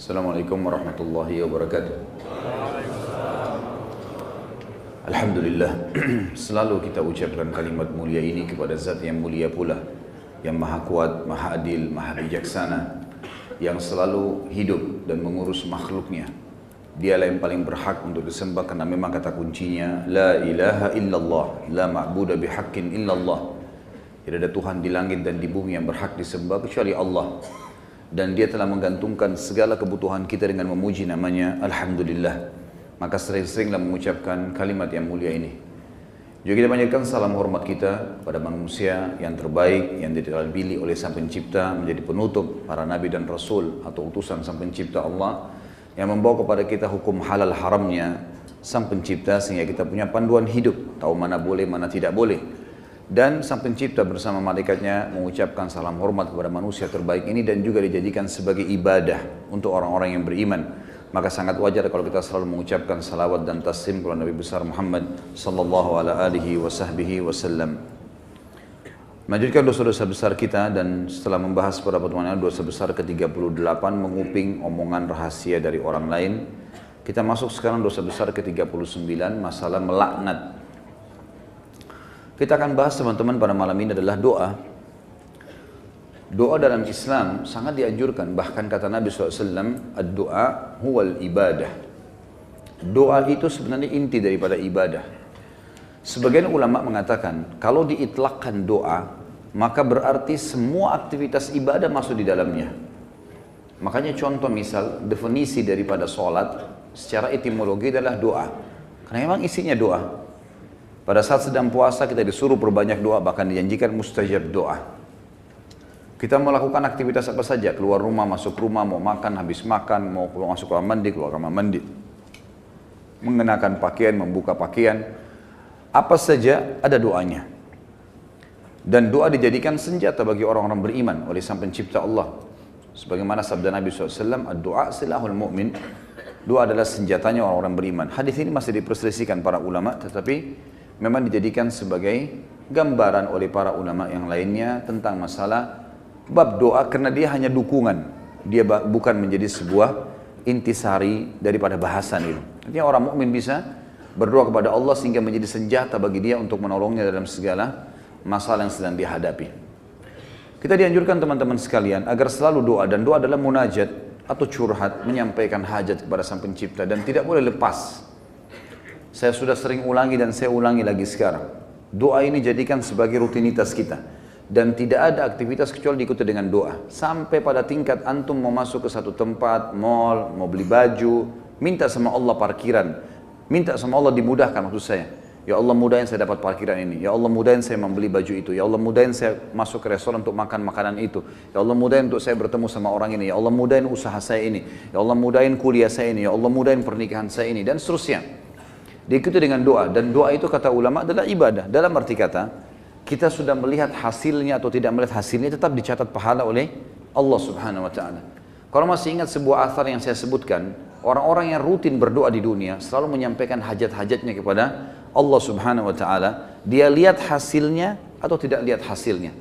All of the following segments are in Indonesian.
Assalamualaikum warahmatullahi wabarakatuh. Alhamdulillah, selalu kita ucapkan kalimat mulia ini kepada zat yang mulia pula, yang maha kuat, maha adil, maha bijaksana, yang selalu hidup dan mengurus makhluknya. Dialah yang paling berhak untuk disembah karena memang kata kuncinya la ilaha illallah, la ma'budu bihaqqin illallah. Tidak ada Tuhan di langit dan di bumi yang berhak disembah kecuali Allah. Dan dia telah menggantungkan segala kebutuhan kita dengan memuji namanya Alhamdulillah. Maka sering-seringlah mengucapkan kalimat yang mulia ini. Juga kita panjatkan salam hormat kita pada manusia yang terbaik, yang dipilih oleh Sang Pencipta menjadi penutup para nabi dan rasul atau utusan Sang Pencipta Allah, yang membawa kepada kita hukum halal haramnya Sang Pencipta, sehingga kita punya panduan hidup, tahu mana boleh mana tidak boleh. Dan Sang Pencipta bersama malaikatnya mengucapkan salam hormat kepada manusia terbaik ini dan juga dijadikan sebagai ibadah untuk orang-orang yang beriman. Maka sangat wajar kalau kita selalu mengucapkan salawat dan taslim kepada Nabi besar Muhammad sallallahu alaihi wasallam. Melanjutkan dosa-dosa besar kita, dan setelah membahas pada pertemuan ini dosa besar ke-38, menguping omongan rahasia dari orang lain, kita masuk sekarang dosa besar ke-39, masalah melaknat. Kita akan bahas teman-teman pada malam ini adalah doa. Doa dalam Islam sangat dianjurkan, bahkan kata Nabi SAW, ad-doa huwal ibadah. Doa itu sebenarnya inti daripada ibadah. Sebagian ulama mengatakan, kalau diitlakkan doa, maka berarti semua aktivitas ibadah masuk di dalamnya. Makanya contoh misal, definisi daripada sholat secara etimologi adalah doa. Karena memang isinya doa. Pada saat sedang puasa kita disuruh berbanyak doa, bahkan dijanjikan mustajab doa. Kita melakukan aktivitas apa saja, keluar rumah, masuk rumah, mau makan, habis makan, mau keluar masuk kamar mandi, keluar kamar mandi, mengenakan pakaian, membuka pakaian, apa saja ada doanya. Dan doa dijadikan senjata bagi orang-orang beriman oleh Sang Pencipta Allah. Sebagaimana sabda Nabi SAW, ad-doa silahul mu'min. Doa adalah senjatanya orang-orang beriman. Hadis ini masih diperselisihkan para ulama, tetapi memang dijadikan sebagai gambaran oleh para ulama yang lainnya tentang masalah bab doa, karena dia hanya dukungan. Dia bukan menjadi sebuah intisari daripada bahasan itu. Artinya orang mukmin bisa berdoa kepada Allah sehingga menjadi senjata bagi dia untuk menolongnya dalam segala masalah yang sedang dihadapi. Kita dianjurkan teman-teman sekalian agar selalu doa, dan doa adalah munajat atau curhat, menyampaikan hajat kepada Sang Pencipta, dan tidak boleh lepas. Saya sudah sering ulangi dan saya ulangi lagi sekarang. Doa ini jadikan sebagai rutinitas kita. Dan tidak ada aktivitas kecuali diikuti dengan doa. Sampai pada tingkat antum mau masuk ke satu tempat, mall, mau beli baju, minta sama Allah parkiran. Minta sama Allah dimudahkan maksud saya. Ya Allah mudahin saya dapat parkiran ini. Ya Allah mudahin saya membeli baju itu. Ya Allah mudahin saya masuk ke restoran untuk makan makanan itu. Ya Allah mudahin untuk saya bertemu sama orang ini. Ya Allah mudahin usaha saya ini. Ya Allah mudahin kuliah saya ini. Ya Allah mudahin pernikahan saya ini. Dan seterusnya. Diikuti dengan doa, dan doa itu kata ulama adalah ibadah. Dalam arti kata, kita sudah melihat hasilnya atau tidak melihat hasilnya, tetap dicatat pahala oleh Allah Subhanahu wa Ta'ala. Kalau masih ingat sebuah athar yang saya sebutkan, orang-orang yang rutin berdoa di dunia selalu menyampaikan hajat-hajatnya kepada Allah Subhanahu wa Ta'ala. Dia lihat hasilnya atau tidak lihat hasilnya.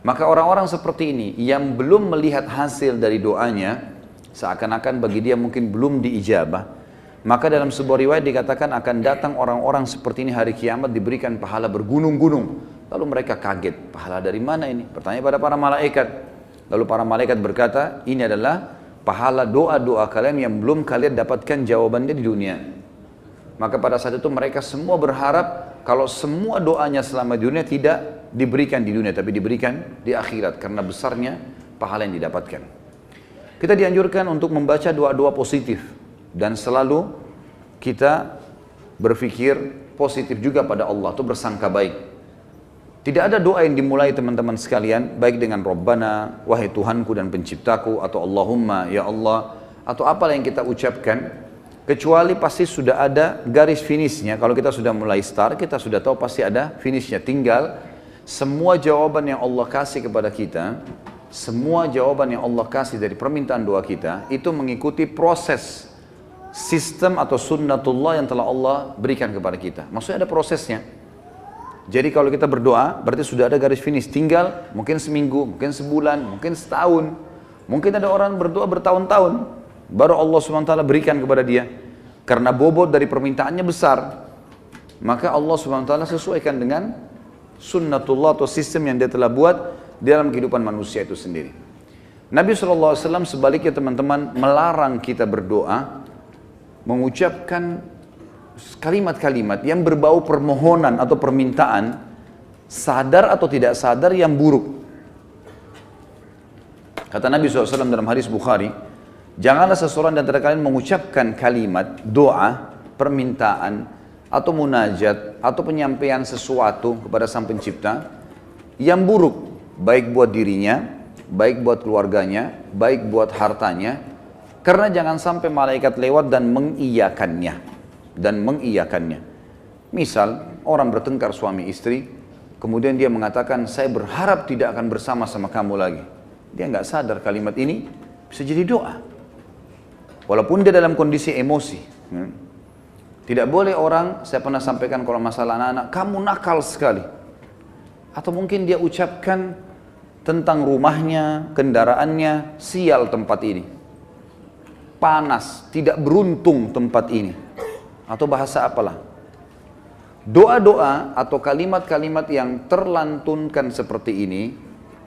Maka orang-orang seperti ini yang belum melihat hasil dari doanya, seakan-akan bagi dia mungkin belum diijabah. Maka dalam sebuah riwayat dikatakan akan datang orang-orang seperti ini hari kiamat diberikan pahala bergunung-gunung. Lalu mereka kaget, pahala dari mana ini? Bertanya pada para malaikat. Lalu para malaikat berkata, ini adalah pahala doa-doa kalian yang belum kalian dapatkan jawabannya di dunia. Maka pada saat itu mereka semua berharap kalau semua doanya selama di dunia tidak diberikan di dunia, tapi diberikan di akhirat, karena besarnya pahala yang didapatkan. Kita dianjurkan untuk membaca doa-doa positif. Dan selalu kita berpikir positif juga pada Allah, itu bersangka baik. Tidak ada doa yang dimulai teman-teman sekalian, baik dengan Rabbana, wahai Tuhanku dan penciptaku, atau Allahumma, ya Allah, atau apalah yang kita ucapkan, kecuali pasti sudah ada garis finishnya. Kalau kita sudah mulai start, kita sudah tahu pasti ada finishnya. Tinggal semua jawaban yang Allah kasih kepada kita, semua jawaban yang Allah kasih dari permintaan doa kita, itu mengikuti proses sistem atau sunnatullah yang telah Allah berikan kepada kita. Maksudnya ada prosesnya. Jadi kalau kita berdoa, berarti sudah ada garis finish. Tinggal mungkin seminggu, mungkin sebulan, mungkin setahun. Mungkin ada orang berdoa bertahun-tahun. baru Allah SWT berikan kepada dia. Karena bobot dari permintaannya besar, maka Allah SWT sesuaikan dengan sunnatullah atau sistem yang dia telah buat dalam kehidupan manusia itu sendiri. Nabi SAW sebaliknya teman-teman melarang kita berdoa mengucapkan kalimat-kalimat yang berbau permohonan atau permintaan, sadar atau tidak sadar, yang buruk. Kata Nabi SAW dalam hadis Bukhari, janganlah seseorang di antara kalian mengucapkan kalimat doa, permintaan, atau munajat, atau penyampaian sesuatu kepada Sang Pencipta yang buruk, baik buat dirinya, baik buat keluarganya, baik buat hartanya, karena jangan sampai malaikat lewat dan mengiyakannya. Misal, orang bertengkar suami istri, kemudian dia mengatakan, saya berharap tidak akan bersama-sama kamu lagi. Dia nggak sadar kalimat ini bisa jadi doa. Walaupun dia dalam kondisi emosi. Tidak boleh orang, saya pernah sampaikan kalau masalah anak-anak, kamu nakal sekali. Atau mungkin dia ucapkan tentang rumahnya, kendaraannya, sial tempat ini. Panas, tidak beruntung tempat ini. Atau bahasa apalah. Doa-doa atau kalimat-kalimat yang terlantunkan seperti ini,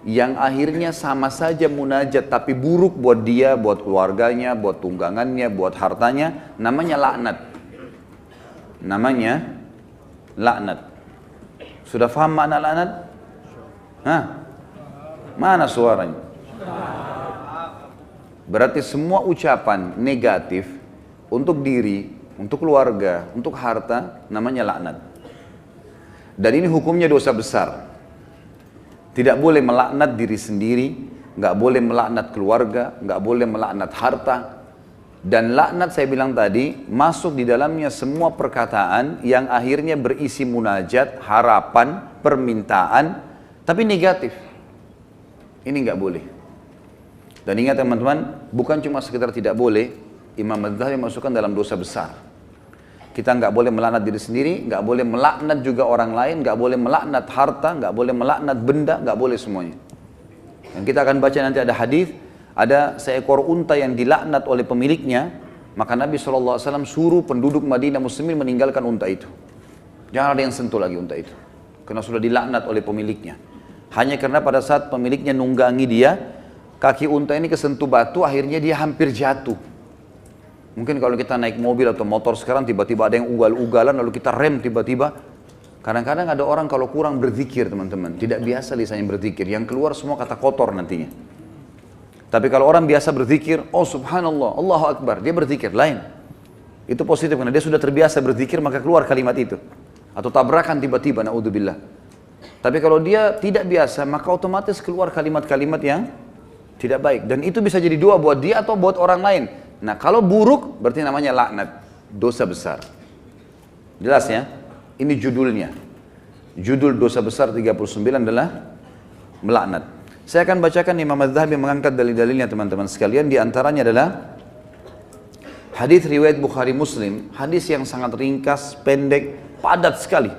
yang akhirnya sama saja munajat tapi buruk buat dia, buat keluarganya, buat tunggangannya, buat hartanya, namanya laknat. Namanya laknat. Sudah paham makna laknat? Hah? Mana suaranya? Berarti semua ucapan negatif untuk diri, untuk keluarga, untuk harta, namanya laknat. Dan ini hukumnya dosa besar. Tidak boleh melaknat diri sendiri, nggak boleh melaknat keluarga, nggak boleh melaknat harta. Dan laknat saya bilang tadi, masuk di dalamnya semua perkataan yang akhirnya berisi munajat, harapan, permintaan, tapi negatif. Ini nggak boleh. Dan ingat teman-teman, bukan cuma sekedar tidak boleh, Imam Adz-Dzahabi masukkan dalam dosa besar. Kita nggak boleh melaknat diri sendiri, nggak boleh melaknat juga orang lain, nggak boleh melaknat harta, nggak boleh melaknat benda, nggak boleh semuanya. Dan kita akan baca nanti ada hadis, ada seekor unta yang dilaknat oleh pemiliknya, maka Nabi SAW suruh penduduk Madinah Muslimin meninggalkan unta itu. Jangan ada yang sentuh lagi unta itu, karena sudah dilaknat oleh pemiliknya. Hanya karena pada saat pemiliknya nunggangi dia, kaki unta ini kesentuh batu, akhirnya dia hampir jatuh. Mungkin kalau kita naik mobil atau motor sekarang tiba-tiba ada yang ugal-ugalan lalu kita rem tiba-tiba. Kadang-kadang ada orang kalau kurang berzikir teman-teman, tidak biasa lisannya berzikir, yang keluar semua kata kotor nantinya. Tapi kalau orang biasa berzikir, oh subhanallah, Allahu Akbar, dia berzikir, lain. Itu positif karena dia sudah terbiasa berzikir maka keluar kalimat itu. Atau tabrakan tiba-tiba, na'udzubillah. Tapi kalau dia tidak biasa maka otomatis keluar kalimat-kalimat yang tidak baik. Dan itu bisa jadi doa buat dia atau buat orang lain. Nah kalau buruk berarti namanya laknat, dosa besar. Jelas ya? Ini judulnya. Judul dosa besar 39 adalah melaknat. Saya akan bacakan Imam Adz-Dzahabi mengangkat dalil-dalilnya teman-teman sekalian. Di antaranya adalah hadis riwayat Bukhari Muslim, hadis yang sangat ringkas, pendek, padat sekali.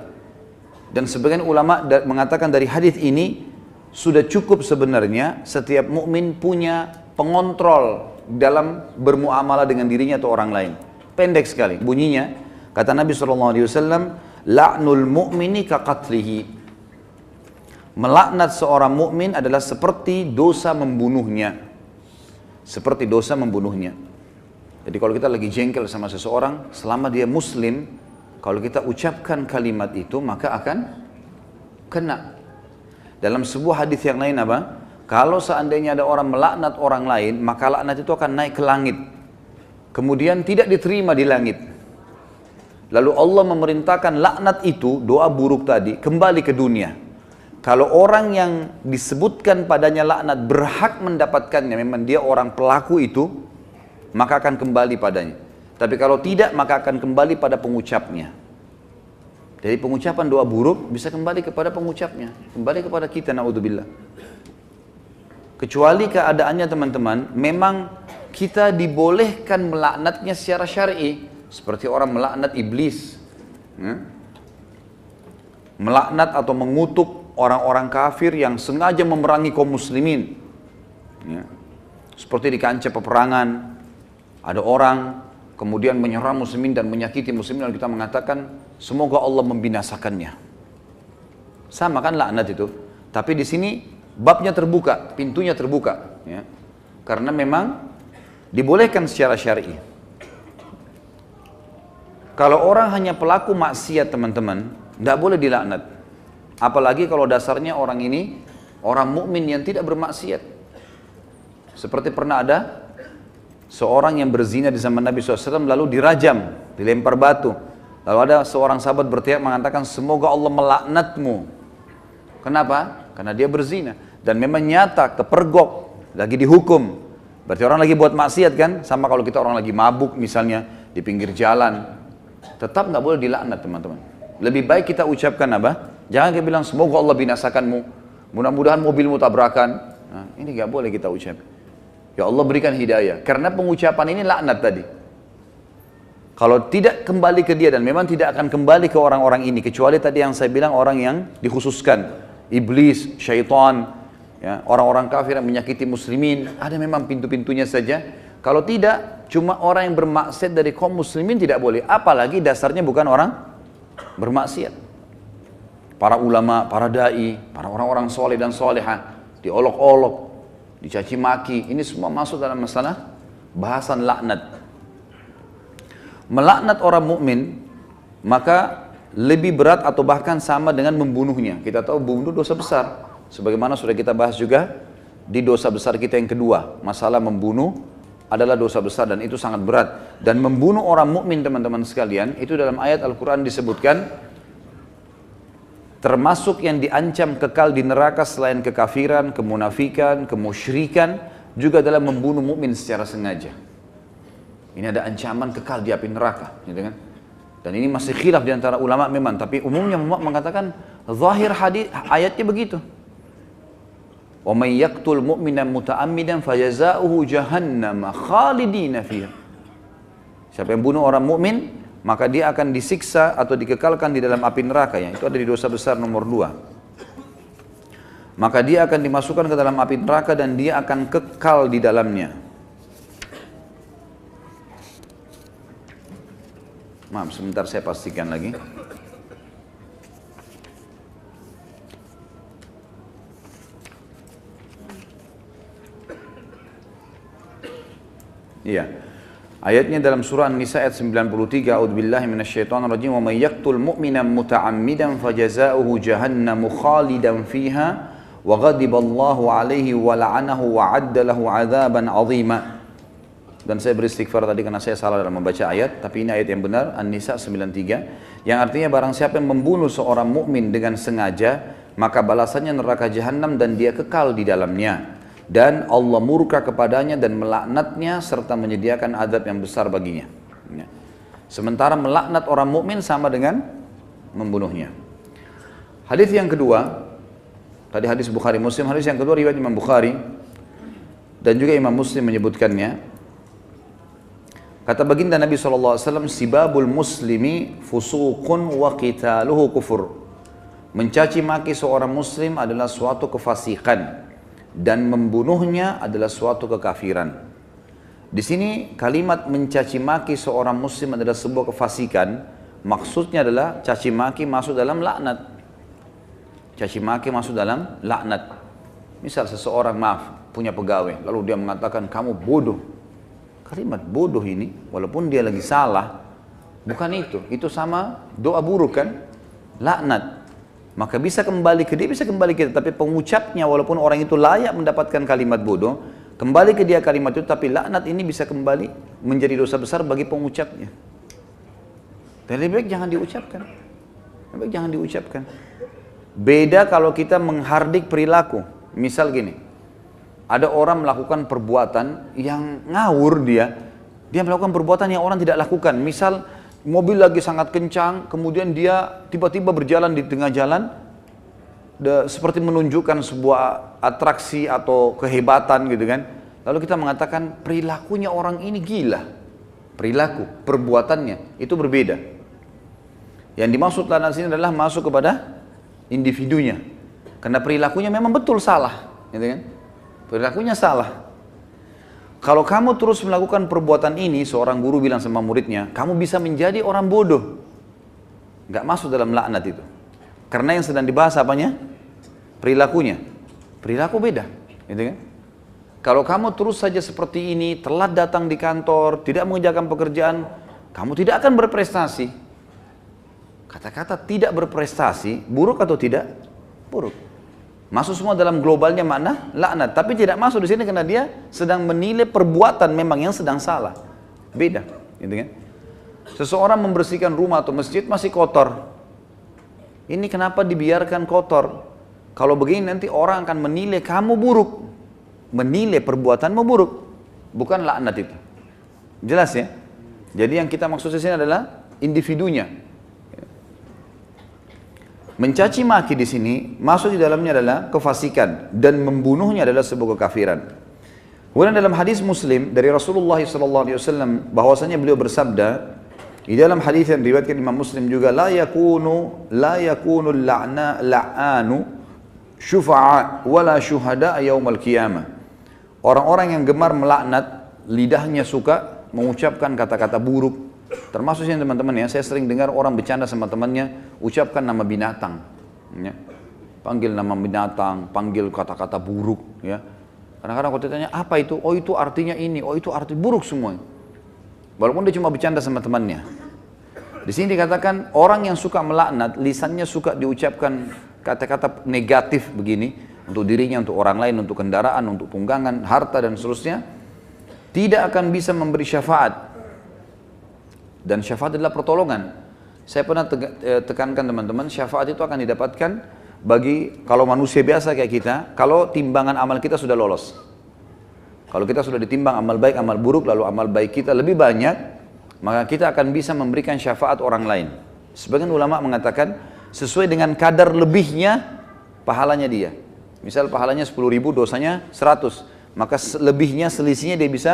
Dan sebagian ulama mengatakan dari hadis ini sudah cukup sebenarnya setiap mukmin punya pengontrol dalam bermuamalah dengan dirinya atau orang lain. Pendek sekali bunyinya. Kata Nabi SAW, la'nul mu'mini kaqatlihi. Melaknat seorang mukmin adalah seperti dosa membunuhnya. Seperti dosa membunuhnya. Jadi kalau kita lagi jengkel sama seseorang, selama dia muslim, kalau kita ucapkan kalimat itu maka akan kena. Dalam sebuah hadis yang lain apa? Kalau seandainya ada orang melaknat orang lain, maka laknat itu akan naik ke langit. Kemudian tidak diterima di langit. Lalu Allah memerintahkan laknat itu, doa buruk tadi, kembali ke dunia. Kalau orang yang disebutkan padanya laknat berhak mendapatkannya, memang dia orang pelaku itu, maka akan kembali padanya. Tapi kalau tidak, maka akan kembali pada pengucapnya. Jadi pengucapan doa buruk bisa kembali kepada pengucapnya, kembali kepada kita, na'udzubillah. Kecuali keadaannya teman-teman, memang kita dibolehkan melaknatnya secara syar'i, seperti orang melaknat iblis, melaknat atau mengutuk orang-orang kafir yang sengaja memerangi kaum muslimin, seperti di kancah peperangan, Ada orang kemudian menyerang muslimin dan menyakiti muslimin, lalu kita mengatakan semoga Allah membinasakannya. Sama kan laknat itu. Tapi di sini babnya terbuka, pintunya terbuka, ya. Karena memang dibolehkan secara syar'i. Kalau orang hanya pelaku maksiat teman-teman, tidak boleh dilaknat. Apalagi kalau dasarnya orang ini orang mukmin yang tidak bermaksiat. Seperti pernah ada seorang yang berzina di zaman Nabi SAW lalu dirajam, dilempar batu. Lalu ada seorang sahabat berteriak mengatakan semoga Allah melaknatmu. Kenapa? Karena dia berzina. Dan memang nyata kepergok, lagi dihukum. Berarti orang lagi buat maksiat kan? Sama kalau kita orang lagi mabuk misalnya di pinggir jalan. Tetap nggak boleh dilaknat teman-teman. Lebih baik kita ucapkan apa? Jangan kita bilang semoga Allah binasakanmu. Mudah-mudahan mobilmu tabrakan. Nah, ini nggak boleh kita ucap. Ya Allah berikan hidayah. Karena pengucapan ini laknat tadi. Kalau tidak kembali ke dia dan memang tidak akan kembali ke orang-orang ini. Kecuali tadi yang saya bilang orang yang dikhususkan. Iblis, syaitan, ya, orang-orang kafir yang menyakiti muslimin. Ada memang pintu-pintunya saja. Kalau tidak, cuma orang yang bermaksiat dari kaum muslimin tidak boleh. Apalagi dasarnya bukan orang bermaksiat. Para ulama, para da'i, para orang-orang soleh dan solehah, diolok-olok, dicaci maki. Ini semua masuk dalam masalah bahasan laknat. Melaknat orang mukmin maka lebih berat atau bahkan sama dengan membunuhnya. Kita tahu bunuh dosa besar. Sebagaimana sudah kita bahas juga di dosa besar kita yang kedua. Masalah membunuh adalah dosa besar dan itu sangat berat. Dan membunuh orang mukmin teman-teman sekalian, itu dalam ayat Al-Quran disebutkan termasuk yang diancam kekal di neraka selain kekafiran, kemunafikan, kemusyrikan, juga dalam membunuh mukmin secara sengaja. Ini ada ancaman kekal di api neraka, gitu kan? Dan ini masih khilaf di antara ulama memang, tapi umumnya ulama mengatakan zahir hadis ayatnya begitu. Wa may yaqtul mu'mina muta'ammidan fajazaohu jahannam khalidina fiha. Siapa yang bunuh orang mukmin, maka dia akan disiksa atau dikekalkan di dalam api neraka, yang itu ada di dosa besar nomor 2. Maka dia akan dimasukkan ke dalam api neraka dan dia akan kekal di dalamnya. Maaf, sebentar saya pastikan lagi. Iya. Ayatnya dalam surah An-Nisa ayat 93, A'udzubillahi minasyaitonirrajim, wa may yaqtul mu'mina muta'ammidan fajazaohu jahannamu khalidan fiha wa ghadiballahu 'alaihi wa la'anahu wa 'adda lahu 'adzaban 'azima. Dan saya beristighfar tadi karena saya salah dalam membaca ayat, tapi ini ayat yang benar, An-Nisa 93, yang artinya barang siapa yang membunuh seorang mukmin dengan sengaja, maka balasannya neraka jahanam dan dia kekal di dalamnya. Dan Allah murka kepadanya dan melaknatnya serta menyediakan azab yang besar baginya. Sementara melaknat orang mukmin sama dengan membunuhnya. Hadis yang kedua, tadi hadis Bukhari Muslim, hadis yang kedua riwayat Imam Bukhari dan juga Imam Muslim menyebutkannya. Kata baginda Nabi SAW, sibabul muslimi fusuqun wa qitaluhu kufur. Mencaci maki seorang muslim adalah suatu kefasikan dan membunuhnya adalah suatu kekafiran. Di sini kalimat mencaci maki seorang muslim adalah sebuah kefasikan, maksudnya adalah caci maki masuk dalam laknat. Caci maki masuk dalam laknat. Misal seseorang punya pegawai, lalu dia mengatakan kamu bodoh. Kalimat bodoh ini, walaupun dia lagi salah, bukan itu sama doa buruk kan, laknat. Maka bisa kembali ke dia, bisa kembali ke dia, tapi pengucapnya walaupun orang itu layak mendapatkan kalimat bodoh, kembali ke dia kalimat itu, tapi laknat ini bisa kembali menjadi dosa besar bagi pengucapnya. Dan lebih baik jangan diucapkan. Lebih baik jangan diucapkan. Beda kalau kita menghardik perilaku. Misal gini, ada orang melakukan perbuatan yang ngawur dia melakukan perbuatan yang orang tidak lakukan. Misal mobil lagi sangat kencang, kemudian dia tiba-tiba berjalan di tengah jalan, seperti menunjukkan sebuah atraksi atau kehebatan gitu kan. Lalu kita mengatakan perilakunya orang ini gila. Perilaku, perbuatannya itu berbeda. Yang dimaksud laknat sini adalah masuk kepada individunya. Karena perilakunya memang betul salah, gitu kan? Perilakunya salah. Kalau kamu terus melakukan perbuatan ini, seorang guru bilang sama muridnya, kamu bisa menjadi orang bodoh. Nggak masuk dalam laknat itu. Karena yang sedang dibahas apanya? Perilakunya. Perilaku beda, gitu kan? Kalau kamu terus saja seperti ini, telat datang di kantor, tidak mengerjakan pekerjaan, kamu tidak akan berprestasi. Kata-kata tidak berprestasi, buruk atau tidak? Buruk. Masuk semua dalam globalnya makna laknat, tapi tidak masuk di sini karena dia sedang menilai perbuatan memang yang sedang salah. Beda, gitu kan? Seseorang membersihkan rumah atau masjid masih kotor. Ini kenapa dibiarkan kotor? Kalau begini nanti orang akan menilai kamu buruk. Menilai perbuatanmu buruk. Bukan laknat itu. Jelas ya? Jadi yang kita maksud di sini adalah individunya. Mencaci maki di sini masuk di dalamnya adalah kefasikan dan membunuhnya adalah sebuah kekafiran. Kemudian dalam hadis Muslim dari Rasulullah SAW bahwasanya beliau bersabda di dalam hadis yang diriwayatkan Imam Muslim juga la yakunu la'anu syufa'a wala syuhada yaumal qiyamah. Orang-orang yang gemar melaknat lidahnya suka mengucapkan kata-kata buruk. Termasuk sih teman-teman ya, saya sering dengar orang bercanda sama temannya, ucapkan nama binatang, ya. Panggil nama binatang, panggil kata-kata buruk, ya. Kadang-kadang kalau ditanya apa itu, oh itu artinya ini, oh itu arti buruk semua. Walaupun dia cuma bercanda sama temannya. Di sini dikatakan orang yang suka melaknat, lisannya suka diucapkan kata-kata negatif begini untuk dirinya, untuk orang lain, untuk kendaraan, untuk tunggangan, harta dan seterusnya, tidak akan bisa memberi syafaat. Dan syafaat adalah pertolongan. Saya pernah tekankan teman-teman, syafaat itu akan didapatkan bagi kalau manusia biasa kayak kita, kalau timbangan amal kita sudah lolos. Kalau kita sudah ditimbang amal baik, amal buruk, lalu amal baik kita lebih banyak, maka kita akan bisa memberikan syafaat orang lain. Sebagian ulama mengatakan sesuai dengan kadar lebihnya pahalanya dia. Misal pahalanya 10.000, dosanya 100, maka lebihnya, selisihnya dia bisa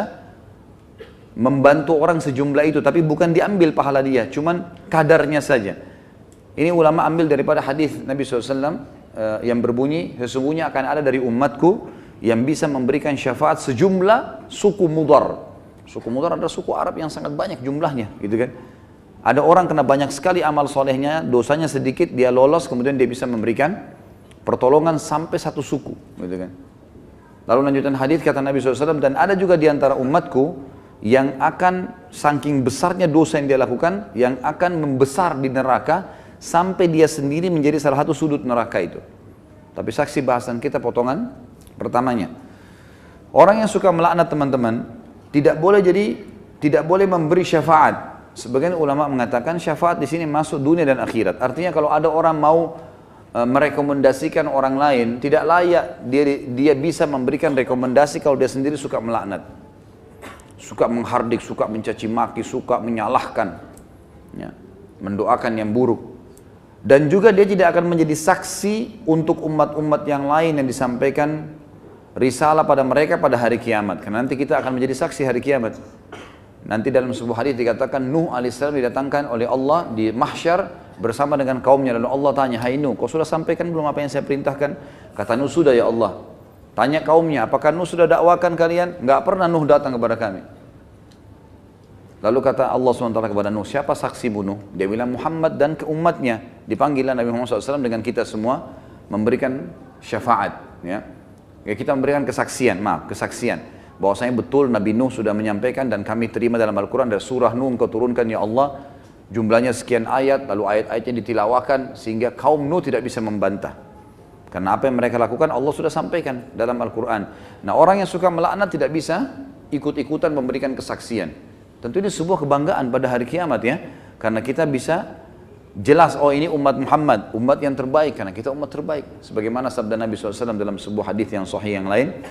membantu orang sejumlah itu, tapi bukan diambil pahala dia, cuman kadarnya saja. Ini ulama ambil daripada hadis Nabi SAW yang berbunyi, sesungguhnya akan ada dari umatku yang bisa memberikan syafaat sejumlah suku Mudar. Suku Mudar adalah suku Arab yang sangat banyak jumlahnya, gitu kan? Ada orang kena banyak sekali amal solehnya, dosanya sedikit, dia lolos, kemudian dia bisa memberikan pertolongan sampai satu suku, gitu kan? Lalu lanjutan hadis kata Nabi SAW, dan ada juga di antara umatku yang akan saking besarnya dosa yang dia lakukan, yang akan membesar di neraka sampai dia sendiri menjadi salah satu sudut neraka itu. Tapi saksi bahasan kita potongan pertamanya. Orang yang suka melaknat teman-teman tidak boleh memberi syafaat. Sebagian ulama mengatakan syafaat di sini masuk dunia dan akhirat. Artinya kalau ada orang mau merekomendasikan orang lain, tidak layak dia bisa memberikan rekomendasi kalau dia sendiri suka melaknat. Suka menghardik, suka mencaci maki, suka menyalahkan, ya, mendoakan yang buruk. Dan juga dia tidak akan menjadi saksi untuk umat-umat yang lain yang disampaikan risalah pada mereka pada hari kiamat. Karena nanti kita akan menjadi saksi hari kiamat. Nanti dalam sebuah hadis dikatakan Nuh alaihissalam didatangkan oleh Allah di mahsyar bersama dengan kaumnya. Lalu Allah tanya, hai Nuh, kau sudah sampaikan belum apa yang saya perintahkan? Kata Nuh, sudah ya Allah. Tanya kaumnya, apakah Nuh sudah dakwakan kalian? Enggak pernah Nuh datang kepada kami. Lalu kata Allah SWT kepada Nuh, siapa saksimu Nuh? Dia bilang Muhammad dan ke umatnya. Dipanggillah Nabi Muhammad SAW dengan kita semua memberikan syafaat. Ya, kita memberikan kesaksian, bahwasanya betul Nabi Nuh sudah menyampaikan dan kami terima dalam Al-Quran dari surah Nuh engkau turunkan ya Allah. Jumlahnya sekian ayat, lalu ayat-ayatnya ditilawakan sehingga kaum Nuh tidak bisa membantah. Karena apa yang mereka lakukan Allah sudah sampaikan dalam Al-Quran. Nah, orang yang suka melaknat tidak bisa ikut-ikutan memberikan kesaksian. Tentu ini sebuah kebanggaan pada hari kiamat ya. Karena kita bisa jelas, oh ini umat Muhammad, umat yang terbaik. Karena kita umat terbaik. Sebagaimana sabda Nabi SAW dalam sebuah hadis yang sahih yang lain.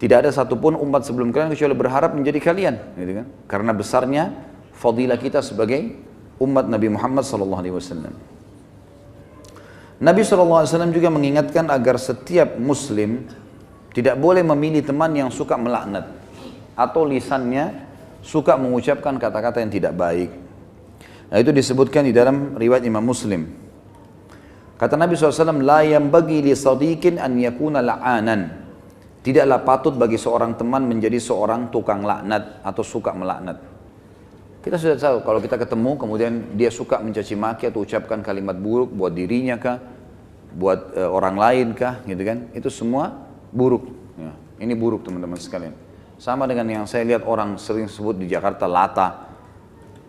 Tidak ada satupun umat sebelum kalian kecuali berharap menjadi kalian. Gitu kan? Karena besarnya fadilah kita sebagai umat Nabi Muhammad SAW. Nabi SAW juga mengingatkan agar setiap muslim tidak boleh memilih teman yang suka melaknat atau lisannya suka mengucapkan kata-kata yang tidak baik. Nah, itu disebutkan di dalam riwayat Imam Muslim. Kata Nabi SAW, la yambagi li sadiqin an yakuna la'anan. Tidaklah patut bagi seorang teman menjadi seorang tukang laknat atau suka melaknat. Kita sudah tahu kalau kita ketemu kemudian dia suka mencaci maki atau ucapkan kalimat buruk buat dirinya kah, buat orang lain kah, gitu kan? Itu semua buruk. Ya, ini buruk teman-teman sekalian. Sama dengan yang saya lihat orang sering sebut di Jakarta lata,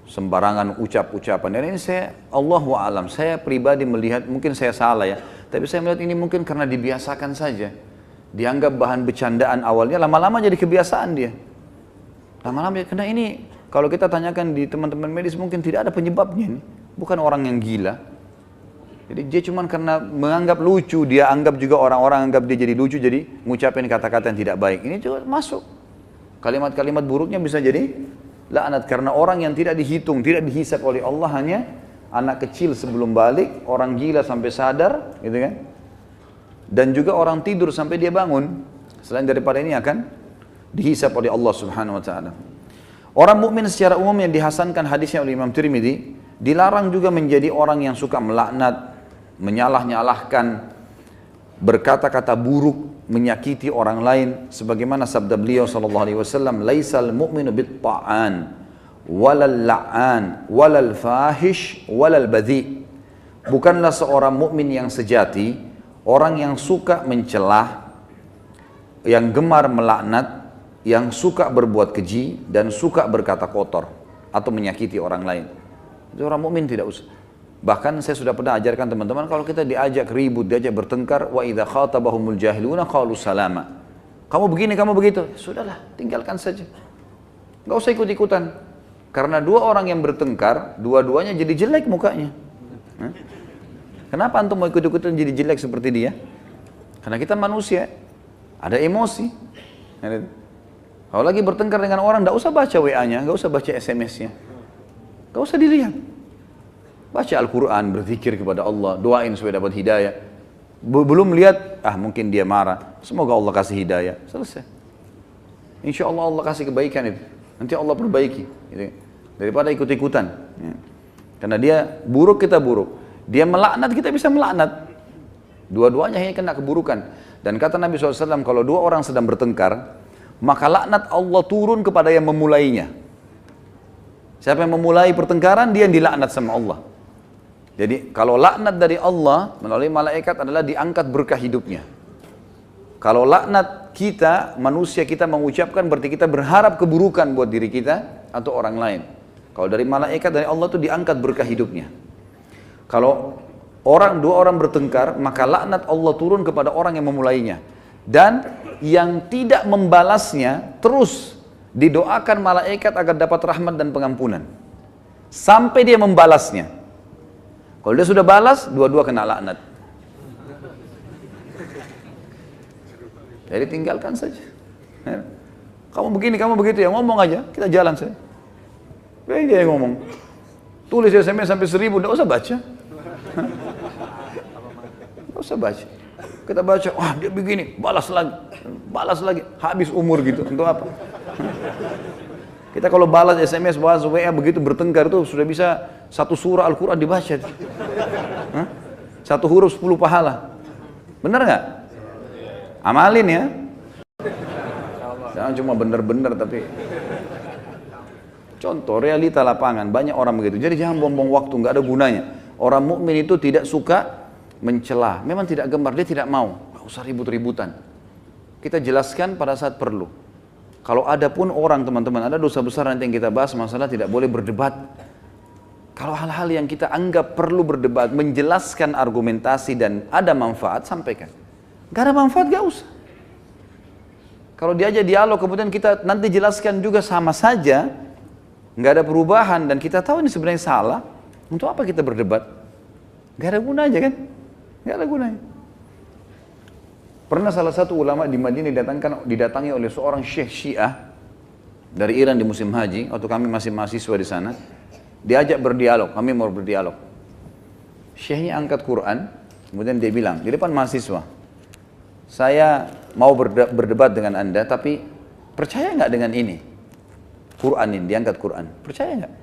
sembarangan ucap-ucapan. Dan ini saya, Allahu a'lam, saya pribadi melihat, mungkin saya salah ya, tapi saya melihat ini mungkin karena dibiasakan saja. Dianggap bahan bercandaan awalnya, lama-lama jadi kebiasaan dia. Lama-lama, karena ini kalau kita tanyakan di teman-teman medis mungkin tidak ada penyebabnya ini. Bukan orang yang gila. Jadi dia cuma karena menganggap lucu, dia anggap juga orang-orang anggap dia jadi lucu, jadi ngucapin kata-kata yang tidak baik. Ini juga masuk. Kalimat-kalimat buruknya bisa jadi laknat karena orang yang tidak dihitung, tidak dihisab oleh Allah, hanya anak kecil sebelum balik, orang gila sampai sadar, gitu kan? Dan juga orang tidur sampai dia bangun. Selain daripada ini akan dihisab oleh Allah Subhanahu wa taala. Orang mukmin secara umum yang dihasankan hadisnya oleh Imam Tirmidzi, dilarang juga menjadi orang yang suka melaknat, menyalah-nyalahkan, berkata-kata buruk, menyakiti orang lain, sebagaimana sabda beliau sallallahu alaihi wasallam, "Laisal mu'minu bit-ta'an walal la'an walal fahish walal badhi." Bukanlah seorang mukmin yang sejati orang yang suka mencelah, yang gemar melaknat, yang suka berbuat keji dan suka berkata kotor atau menyakiti orang lain. Itu orang mukmin tidak usah. Bahkan saya sudah pernah ajarkan teman-teman, kalau kita diajak ribut, diajak bertengkar, wa idza khatabahumul jahiluna qalu salama. Kamu begini, kamu begitu. Sudahlah, tinggalkan saja. Enggak usah ikut-ikutan. Karena dua orang yang bertengkar, dua-duanya jadi jelek mukanya. Kenapa antum mau ikut-ikutan jadi jelek seperti dia? Karena kita manusia, ada emosi. Kalau lagi bertengkar dengan orang, enggak usah baca WA-nya, enggak usah baca SMS-nya. Enggak usah dilihat. Baca Al-Quran, berzikir kepada Allah, doain supaya dapat hidayah. Belum lihat, mungkin dia marah. Semoga Allah kasih hidayah. Selesai. Insya Allah Allah kasih kebaikan itu. Nanti Allah perbaiki. Gitu. Daripada ikut-ikutan. Ya. Karena dia buruk, kita buruk. Dia melaknat, kita bisa melaknat. Dua-duanya hanya kena keburukan. Dan kata Nabi SAW, kalau dua orang sedang bertengkar, maka laknat Allah turun kepada yang memulainya. Siapa yang memulai pertengkaran, dia yang dilaknat sama Allah. Jadi kalau laknat dari Allah melalui malaikat adalah diangkat berkah hidupnya. Kalau laknat kita, manusia kita mengucapkan, berarti kita berharap keburukan buat diri kita atau orang lain. Kalau dari malaikat, dari Allah itu diangkat berkah hidupnya. Kalau dua orang bertengkar, maka laknat Allah turun kepada orang yang memulainya. Dan yang tidak membalasnya terus didoakan malaikat agar dapat rahmat dan pengampunan. Sampai dia membalasnya. Kalau dia sudah balas, dua-dua kena laknat. Jadi tinggalkan saja. Kamu begini, kamu begitu ya, ngomong aja, kita jalan saja. Dia yang ngomong. Tulis SMS sampai 1000, tidak usah baca. Tidak usah baca. Kita baca, wah dia begini, balas lagi, habis umur gitu. Untuk apa? Kita kalau balas SMS, balas WA begitu bertengkar itu sudah bisa satu surah Al-Quran dibaca. Satu huruf 10 pahala. Benar nggak? Amalin ya. Jangan cuma benar-benar tapi. Contoh realita lapangan, banyak orang begitu. Jadi jangan buang-buang waktu, nggak ada gunanya. Orang mukmin itu tidak suka mencela. Memang tidak gemar, dia tidak mau. Nggak usah ribut-ributan. Kita jelaskan pada saat perlu. Kalau ada pun orang teman-teman, ada dosa besar nanti yang kita bahas, masalah tidak boleh berdebat. Kalau hal-hal yang kita anggap perlu berdebat, menjelaskan argumentasi dan ada manfaat, sampaikan. Gak ada manfaat, gak usah. Kalau diajak dialog, kemudian kita nanti jelaskan juga sama saja, gak ada perubahan, dan kita tahu ini sebenarnya salah, untuk apa kita berdebat? Gak ada gunanya kan? Gak ada gunanya. Pernah salah satu ulama di Madinah didatangi oleh seorang syekh Syiah dari Iran di musim haji, waktu kami masih mahasiswa di sana. Diajak berdialog, kami mau berdialog. Syekhnya angkat Quran, kemudian dia bilang di depan mahasiswa, saya mau berdebat dengan anda, tapi percaya nggak dengan ini? Quran ini, diangkat Quran. Percaya nggak?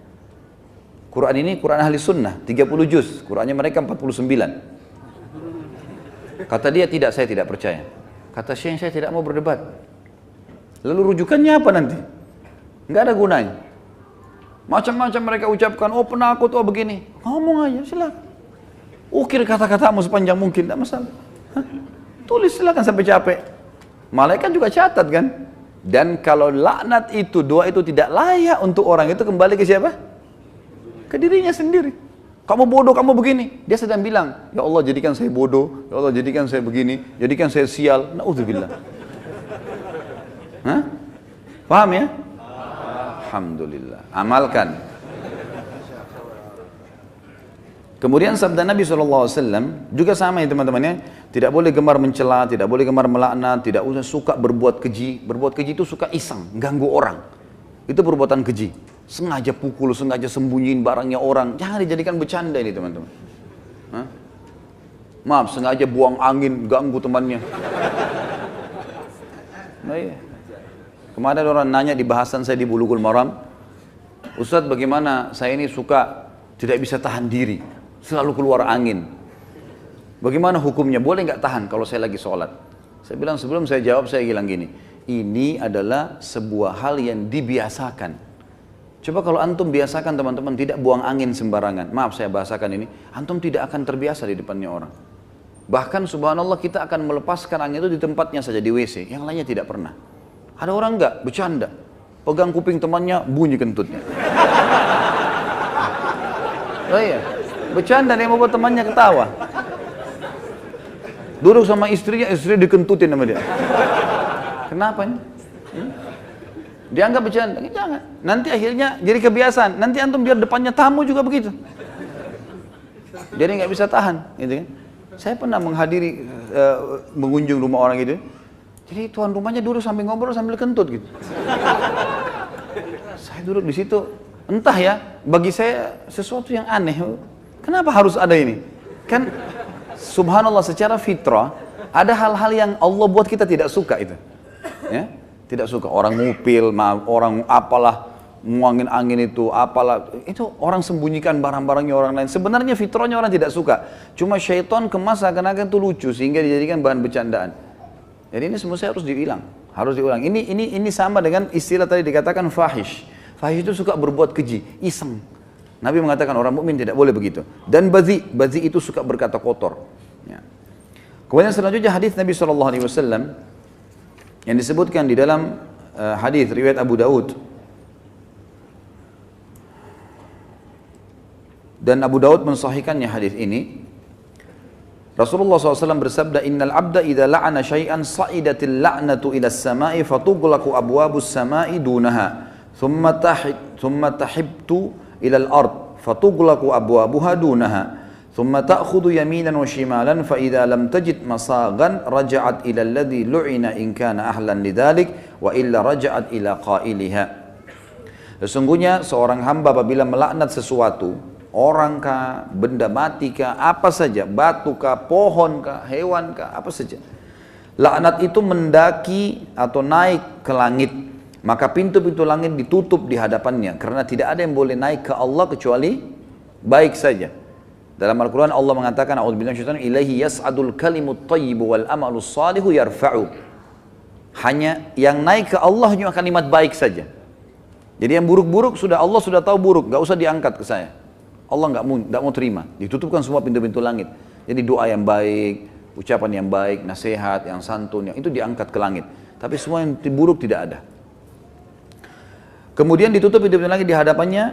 Quran ini Quran ahli sunnah, 30 juz, Qurannya mereka 49. Kata dia, tidak, saya tidak percaya. Kata Syekh, saya tidak mau berdebat. Lalu rujukannya apa nanti? Nggak ada gunanya. Macam-macam mereka ucapkan, oh penakut, oh begini. Ngomong aja, silakan. Ukir kata-katamu sepanjang mungkin, tidak masalah. Hah? Tulis silakan sampai capek. Malaikat juga catat kan. Dan kalau laknat itu, doa itu tidak layak untuk orang itu, kembali ke siapa? Ke dirinya sendiri. Kamu bodoh, kamu begini. Dia sedang bilang, ya Allah jadikan saya bodoh, ya Allah jadikan saya begini, jadikan saya sial. Na'udzubillah. Hah? Paham ya? Alhamdulillah. Amalkan. Kemudian sabda Nabi SAW juga sama ya teman-teman ya. Tidak boleh gemar mencela, tidak boleh gemar melaknat, tidak usah suka berbuat keji. Berbuat keji itu suka iseng, ganggu orang. Itu perbuatan keji. Sengaja pukul, sengaja sembunyiin barangnya orang. Jangan dijadikan bercanda ini teman-teman. Hah? Maaf, sengaja buang angin, ganggu temannya. Nah, iya. Kemarin ada orang nanya di bahasan saya di Bulughul Maram, Ustadz bagaimana saya ini suka tidak bisa tahan diri, selalu keluar angin. Bagaimana hukumnya? Boleh nggak tahan kalau saya lagi sholat? Saya bilang sebelum saya jawab saya bilang gini, ini adalah sebuah hal yang dibiasakan. Coba kalau antum biasakan teman-teman tidak buang angin sembarangan. Maaf saya bahasakan ini, antum tidak akan terbiasa di depannya orang. Bahkan subhanallah kita akan melepaskan angin itu di tempatnya saja, di WC, yang lainnya tidak pernah. Ada orang enggak, bercanda, pegang kuping temannya, bunyi kentutnya. Oh iya, bercanda nih mau buat temannya ketawa. Duduk sama istrinya, istri dikentutin sama dia. Kenapa nih? Dianggap bercanda, jangan. Nanti akhirnya jadi kebiasaan, nanti antum biar depannya tamu juga begitu. Jadi nggak bisa tahan, gitu kan? Saya pernah menghadiri, mengunjung rumah orang gitu. Jadi tuan rumahnya duduk sambil ngobrol sambil kentut gitu. Saya duduk di situ, entah ya, bagi saya sesuatu yang aneh. Kenapa harus ada ini? Kan subhanallah secara fitrah ada hal-hal yang Allah buat kita tidak suka itu. Ya? Tidak suka orang ngupil, orang apalah nguangin angin itu, apalah itu orang sembunyikan barang-barangnya orang lain. Sebenarnya fitrahnya orang tidak suka. Cuma syaitan kemas seakan-akan itu lucu sehingga dijadikan bahan bercandaan. Jadi ini semua saya harus diulang, harus diulang. Ini sama dengan istilah tadi dikatakan fahish. Fahish itu suka berbuat keji, iseng. Nabi mengatakan orang mukmin tidak boleh begitu. Dan bazi itu suka berkata kotor. Ya. Kemudian selanjutnya hadis Nabi SAW yang disebutkan di dalam hadis riwayat Abu Daud. Dan Abu Daud mensahihkannya hadis ini. Rasulullah SAW bersabda, Innal abda idha la'ana syai'an sa'idatil la'natu ila samai fatuglaku abwabus samai dunaha thumma tahibtu ila al-ard fatuglaku abwabuha dunaha thumma ta'khudu yaminan wa shimalan fa idha lam tajid masagan raja'at ila alladhi lu'ina in kana ahlan lidhalik wa illa raja'at ila qailiha. Sesungguhnya seorang hamba apabila melaknat sesuatu, orang kah, benda mati kah, apa saja, batu kah, pohon kah, hewan kah, apa saja. Laknat itu mendaki atau naik ke langit, maka pintu-pintu langit ditutup di hadapannya, karena tidak ada yang boleh naik ke Allah kecuali baik saja. Dalam Al-Quran Allah mengatakan, A'udzubillahi minasyaitonir rajim, ilaihi yas'adul kalimut thayyibu wal amalus salihu yarfa'u. Hanya yang naik ke Allah hanya kalimat baik saja. Jadi yang buruk-buruk Allah sudah tahu buruk, gak usah diangkat ke saya. Allah nggak mau terima, ditutupkan semua pintu-pintu langit. Jadi doa yang baik, ucapan yang baik, nasihat, yang santun, yang itu diangkat ke langit. Tapi semua yang buruk tidak ada. Kemudian ditutup pintu-pintu langit di hadapannya,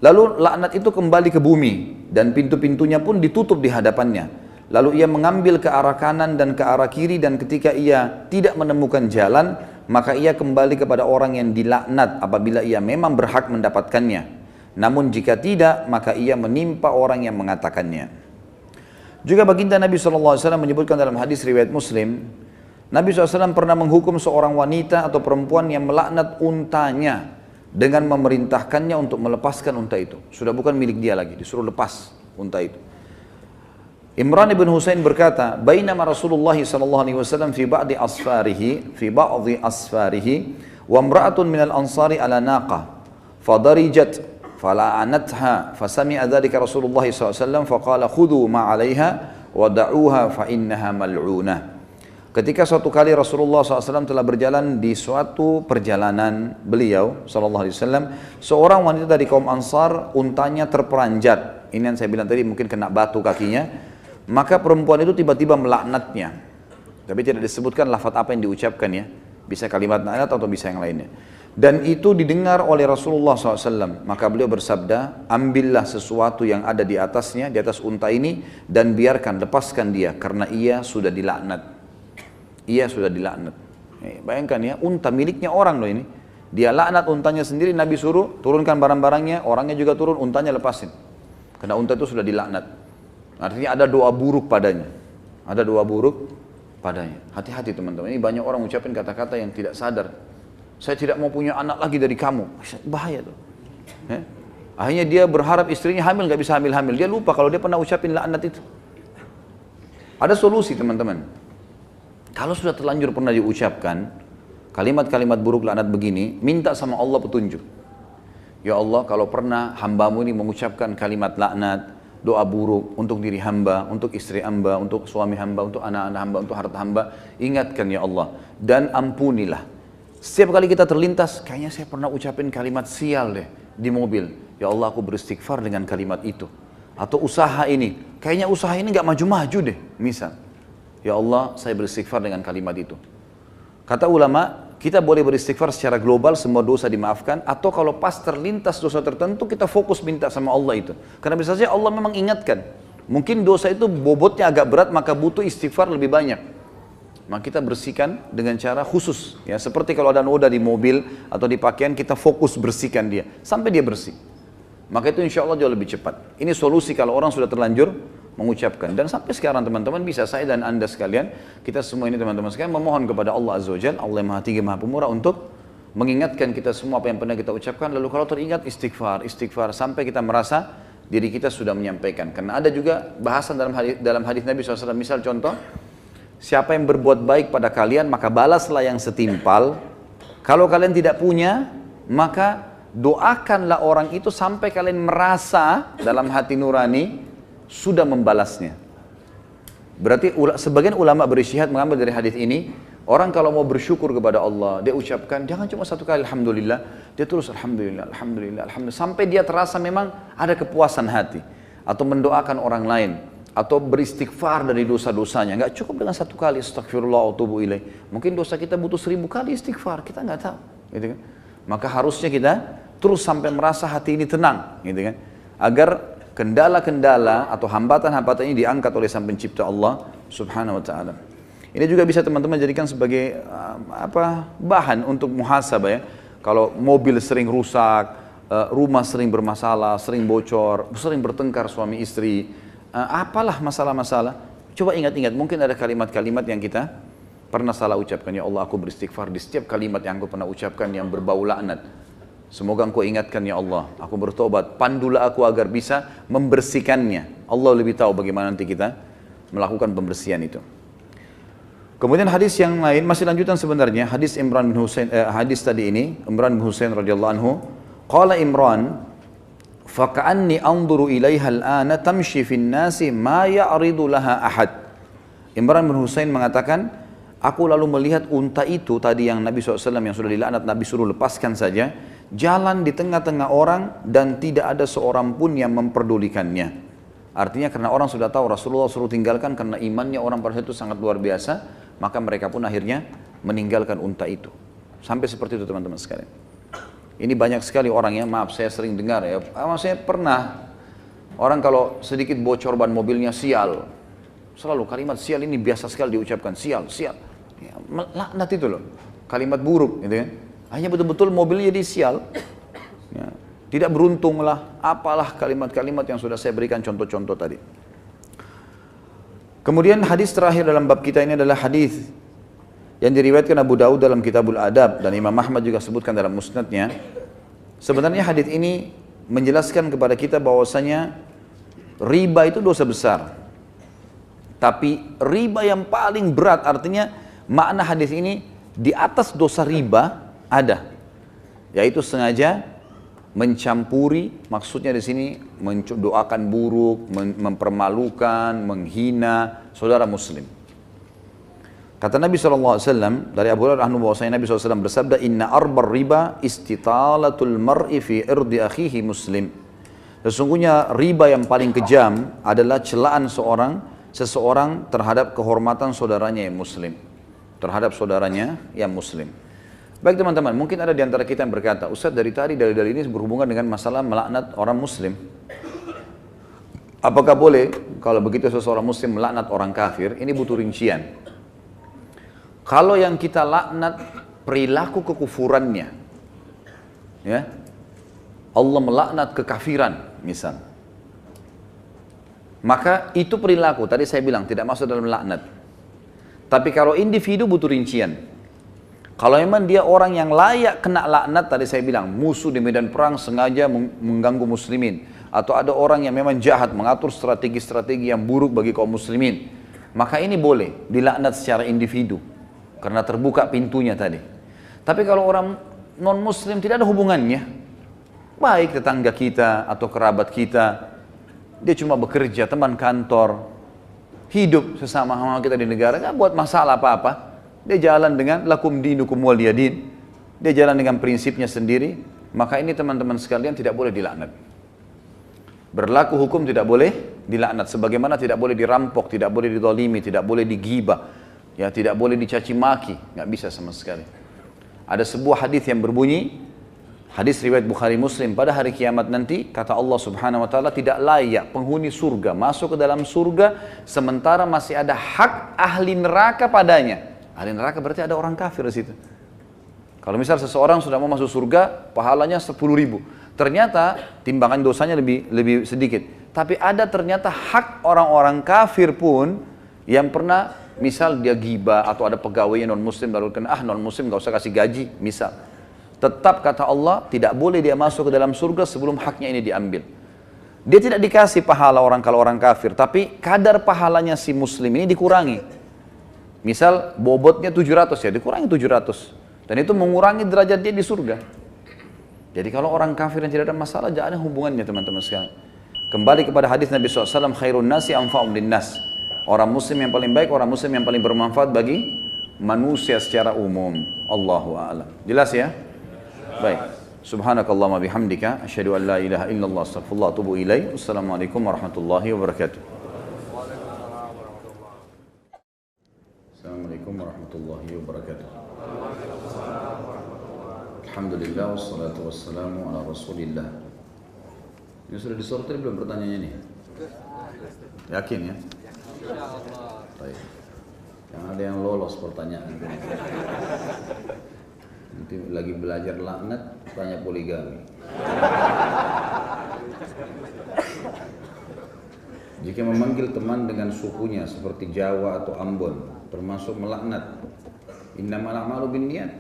lalu laknat itu kembali ke bumi dan pintu-pintunya pun ditutup di hadapannya. Lalu ia mengambil ke arah kanan dan ke arah kiri, dan ketika ia tidak menemukan jalan, maka ia kembali kepada orang yang dilaknat apabila ia memang berhak mendapatkannya. Namun jika tidak, maka ia menimpa orang yang mengatakannya. Juga baginda Nabi SAW menyebutkan dalam hadis riwayat Muslim, Nabi SAW pernah menghukum seorang wanita atau perempuan yang melaknat untanya dengan memerintahkannya untuk melepaskan unta itu. Sudah bukan milik dia lagi, disuruh lepas unta itu. Imran ibn Husain berkata, Bainama Rasulullah SAW fi ba'di asfarihi wa imra'atun minal ansari ala naqah fadarijat فلعنتها فسمع ذلك رسول الله صلى الله عليه وسلم فقال خذوا ما عليها ودعوها فإنها ملعونة. Ketika suatu kali Rasulullah SAW telah berjalan di suatu perjalanan beliau SAW, seorang wanita dari kaum Ansar, untanya terperanjat. Ini yang saya bilang tadi, mungkin kena batu kakinya. Maka perempuan itu tiba-tiba melaknatnya. Tapi tidak disebutkan lafaz apa yang diucapkan ya. Bisa kalimat laknat atau bisa yang lainnya. Dan itu didengar oleh Rasulullah SAW. Maka beliau bersabda, ambillah sesuatu yang ada di atasnya, di atas unta ini, dan biarkan, lepaskan dia, karena ia sudah dilaknat. Ia sudah dilaknat. Bayangkan ya, unta miliknya orang loh ini. Dia laknat untanya sendiri, Nabi suruh turunkan barang-barangnya, orangnya juga turun, untanya lepasin. Karena unta itu sudah dilaknat. Artinya ada doa buruk padanya. Ada doa buruk padanya. Hati-hati teman-teman, ini banyak orang ucapin kata-kata yang tidak sadar. Saya tidak mau punya anak lagi dari kamu. Bahaya tuh. Akhirnya dia berharap istrinya hamil, nggak bisa hamil-hamil. Dia lupa kalau dia pernah ucapin laknat itu. Ada solusi teman-teman. Kalau sudah terlanjur pernah diucapkan kalimat-kalimat buruk laknat begini, minta sama Allah petunjuk. Ya Allah, kalau pernah hambamu ini mengucapkan kalimat laknat, doa buruk untuk diri hamba, untuk istri hamba, untuk suami hamba, untuk anak-anak hamba, untuk harta hamba, ingatkan ya Allah dan ampunilah. Setiap kali kita terlintas, kayaknya saya pernah ucapin kalimat sial deh di mobil. Ya Allah, aku beristighfar dengan kalimat itu. Atau usaha ini, kayaknya usaha ini nggak maju-maju deh, misal. Ya Allah, saya beristighfar dengan kalimat itu. Kata ulama, kita boleh beristighfar secara global, semua dosa dimaafkan. Atau kalau pas terlintas dosa tertentu, kita fokus minta sama Allah itu. Karena bisa saja Allah memang ingatkan. Mungkin dosa itu bobotnya agak berat, maka butuh istighfar lebih banyak. Maka kita bersihkan dengan cara khusus. Ya, seperti kalau ada noda di mobil atau di pakaian, kita fokus bersihkan dia. Sampai dia bersih. Maka itu insya Allah jauh lebih cepat. Ini solusi kalau orang sudah terlanjur mengucapkan. Dan sampai sekarang teman-teman bisa, saya dan anda sekalian, kita semua ini teman-teman sekalian memohon kepada Allah Azza wa Jalla, Allah yang Maha Tinggi Maha Pemurah, untuk mengingatkan kita semua apa yang pernah kita ucapkan. Lalu kalau teringat istighfar, istighfar sampai kita merasa diri kita sudah menyampaikan. Karena ada juga bahasan dalam hadis Nabi SAW. Misal contoh, siapa yang berbuat baik pada kalian maka balaslah yang setimpal. Kalau kalian tidak punya, maka doakanlah orang itu sampai kalian merasa dalam hati nurani sudah membalasnya. Berarti sebagian ulama berijtihad mengambil dari hadis ini, orang kalau mau bersyukur kepada Allah, dia ucapkan jangan cuma satu kali alhamdulillah, dia terus alhamdulillah, alhamdulillah, alhamdulillah sampai dia terasa memang ada kepuasan hati, atau mendoakan orang lain, atau beristighfar dari dosa-dosanya. Nggak cukup dengan satu kali astagfirullah wa atubu ilaih. Mungkin dosa kita butuh 1000 kali istighfar, kita nggak tahu, gitu kan? Maka harusnya kita terus sampai merasa hati ini tenang, gitu kan? Agar kendala-kendala atau hambatan-hambatan ini diangkat oleh Sang Pencipta Allah Subhanahu wa taala. Ini juga bisa teman-teman jadikan sebagai bahan untuk muhasabah ya. Kalau mobil sering rusak, rumah sering bermasalah, sering bocor, sering bertengkar suami istri, apalah masalah-masalah, coba ingat-ingat, mungkin ada kalimat-kalimat yang kita pernah salah ucapkan. Ya Allah, aku beristighfar di setiap kalimat yang aku pernah ucapkan yang berbau laknat. Semoga engkau ingatkan ya Allah, aku bertobat, pandulah aku agar bisa membersihkannya. Allah lebih tahu bagaimana nanti kita melakukan pembersihan itu. Kemudian hadis yang lain, masih lanjutan sebenarnya, hadis Imran bin Husain, hadis tadi ini, Imran bin Husain radhiyallahu anhu, qala Imran, faka'anni anzuru ilaiha al-ana tamshi fin nasi ma ya'ridu laha ahad. Imran bin Husain mengatakan, aku lalu melihat unta itu tadi yang Nabi SAW yang sudah dilaknat, Nabi suruh lepaskan saja, jalan di tengah-tengah orang dan tidak ada seorang pun yang memperdulikannya. Artinya karena orang sudah tahu Rasulullah suruh tinggalkan karena imannya orang pada itu sangat luar biasa, maka mereka pun akhirnya meninggalkan unta itu. Sampai seperti itu teman-teman sekalian. Ini banyak sekali orang ya, maaf saya sering dengar ya, saya pernah orang kalau sedikit bocor ban mobilnya sial. Selalu kalimat sial ini biasa sekali diucapkan, sial, sial. Ya, laknat itu loh, kalimat buruk gitu kan. Hanya betul-betul mobilnya jadi sial. Ya, tidak beruntung lah, apalah kalimat-kalimat yang sudah saya berikan contoh-contoh tadi. Kemudian hadis terakhir dalam bab kita ini adalah hadis yang diriwayatkan Abu Daud dalam Kitabul Adab dan Imam Ahmad juga sebutkan dalam musnadnya. Sebenarnya hadis ini menjelaskan kepada kita bahwasanya riba itu dosa besar. Tapi riba yang paling berat, artinya makna hadis ini di atas dosa riba ada, yaitu sengaja mencampuri, maksudnya di sini mendoakan buruk, mempermalukan, menghina saudara muslim. Kata Nabi SAW, dari Abu Hurairah bahwasanya Nabi SAW bersabda, Inna arbar riba istitalatul mar'i fi irdi akhihi muslim. Sesungguhnya riba yang paling kejam adalah celaan seseorang terhadap kehormatan saudaranya yang muslim. Terhadap saudaranya yang muslim. Baik teman-teman, mungkin ada di antara kita yang berkata, Ustaz dari tadi dalil-dalil ini berhubungan dengan masalah melaknat orang muslim. Apakah boleh kalau begitu seseorang muslim melaknat orang kafir? Ini butuh rincian. Kalau yang kita laknat perilaku kekufurannya, ya, Allah melaknat kekafiran, misal, maka itu perilaku. Tadi saya bilang tidak masuk dalam laknat. Tapi kalau individu butuh rincian. Kalau memang dia orang yang layak kena laknat, tadi saya bilang musuh di medan perang sengaja mengganggu muslimin, atau ada orang yang memang jahat mengatur strategi-strategi yang buruk bagi kaum muslimin, maka ini boleh dilaknat secara individu. Karena terbuka pintunya tadi. Tapi kalau orang non-muslim tidak ada hubungannya, baik tetangga kita atau kerabat kita, dia cuma bekerja, teman kantor, hidup sesama kita di negara, nggak buat masalah apa-apa. Dia jalan dengan lakum dinukum waliyadin, dia jalan dengan prinsipnya sendiri, maka ini teman-teman sekalian tidak boleh dilaknat. Berlaku hukum tidak boleh dilaknat, sebagaimana tidak boleh dirampok, tidak boleh didolimi, tidak boleh digibah. Ya, tidak boleh dicaci maki, nggak bisa sama sekali. Ada sebuah hadis yang berbunyi, hadis riwayat Bukhari Muslim, pada hari kiamat nanti kata Allah Subhanahu wa taala, tidak layak penghuni surga masuk ke dalam surga sementara masih ada hak ahli neraka padanya. Ahli neraka berarti ada orang kafir di situ. Kalau misal seseorang sudah mau masuk surga, pahalanya 10.000. Ternyata timbangan dosanya lebih sedikit. Tapi ada ternyata hak orang-orang kafir pun yang pernah, misal dia ghibah atau ada pegawai non muslim lalu kena non muslim gak usah kasih gaji, misal. Tetap kata Allah tidak boleh dia masuk ke dalam surga sebelum haknya ini diambil. Dia tidak dikasih pahala orang kalau orang kafir, tapi kadar pahalanya si muslim ini dikurangi. Misal bobotnya 700 ya, dikurangi 700. Dan itu mengurangi derajat dia di surga. Jadi kalau orang kafir yang tidak ada masalah, jangan ada hubungannya teman-teman sekalian. Kembali kepada hadis Nabi SAW, khairun nasi anfa'um linnas. Orang muslim yang paling baik, orang muslim yang paling bermanfaat bagi manusia secara umum. Allahu a'lam. Jelas ya? Baik. Subhanakallahumma bihamdika asyhadu an la ilaha illallah astaghfirullah wa atubu ilaik. Wassalamualaikum warahmatullahi wabarakatuh. Assalamualaikum warahmatullahi wabarakatuh. Alhamdulillah wassalatu wassalamu ala Rasulillah. Ini sudah disortir belum pertanyaannya nih? Yakin ya? Baik. Jangan ada yang lolos pertanyaan. Nanti lagi belajar laknat, tanya poligami. Jika memanggil teman dengan sukunya seperti Jawa atau Ambon, termasuk melaknat. Innamal a'malu binniyat.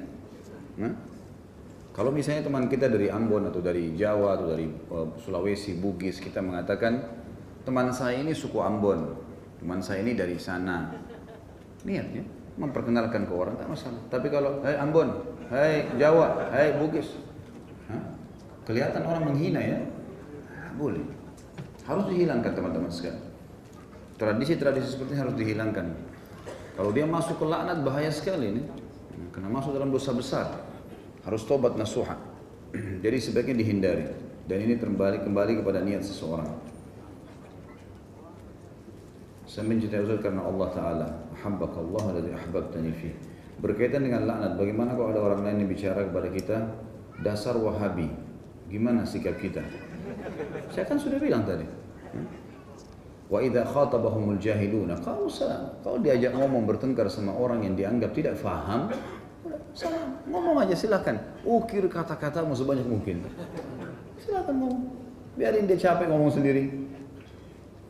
Kalau misalnya teman kita dari Ambon atau dari Jawa atau dari Sulawesi, Bugis, kita mengatakan teman saya ini suku Ambon, teman saya ini dari sana. Niatnya memperkenalkan ke orang, tak masalah. Tapi kalau hai Ambon, hai Jawa, hai Bugis, kelihatan orang menghina ya, boleh. Harus dihilangkan teman-teman sekalian. Tradisi-tradisi seperti ini harus dihilangkan. Kalau dia masuk ke laknat bahaya sekali ini, karena masuk dalam dosa besar. Harus tobat nasuha. Jadi sebaiknya dihindari. Dan ini kembali kepada niat seseorang. Saya mencintai Ustaz karena Allah Ta'ala. Ahabbakallah alladhi ahbabtani fi. Berkaitan dengan laknat, bagaimana kalau ada orang lain yang bicara kepada kita, dasar Wahabi, gimana sikap kita? Saya kan sudah bilang tadi. Wa idza khatabahumul jahiluna qalu salam. Kalau diajak ngomong bertengkar sama orang yang dianggap tidak faham, salam, ngomong aja silakan. Ukir kata-katamu sebanyak mungkin. Silakan ngomong. Biarin dia capek ngomong sendiri.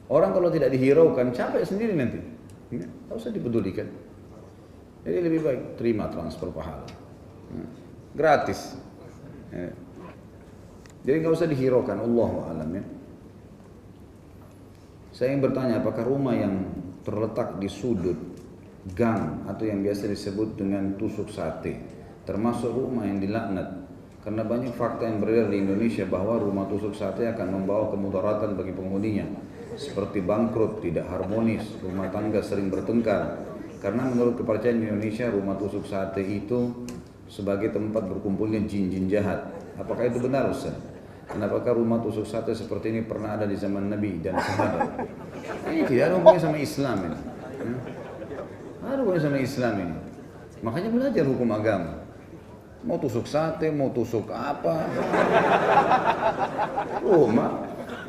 Orang kalau tidak dihiraukan capek sendiri nanti. Tak usah dipedulikan. Jadi lebih baik terima transfer pahala. Gratis. Jadi nggak usah dihiraukan. Allahu a'lam ya. Saya ingin bertanya, apakah rumah yang terletak di sudut gang atau yang biasa disebut dengan tusuk sate termasuk rumah yang dilaknat? Karena banyak fakta yang beredar di Indonesia bahwa rumah tusuk sate akan membawa kemudaratan bagi penghuninya, seperti bangkrut, tidak harmonis, rumah tangga sering bertengkar, Karena menurut kepercayaan di Indonesia, rumah tusuk sate itu sebagai tempat berkumpulnya jin-jin jahat. Apakah itu benar, Ustaz? Kenapakah rumah tusuk sate seperti ini pernah ada di zaman Nabi dan sahabat? Ini tidak ada hubungannya sama Islam ini. Ada hubungannya sama Islam ini. Makanya belajar hukum agama. Mau tusuk sate, mau tusuk apa? Rumah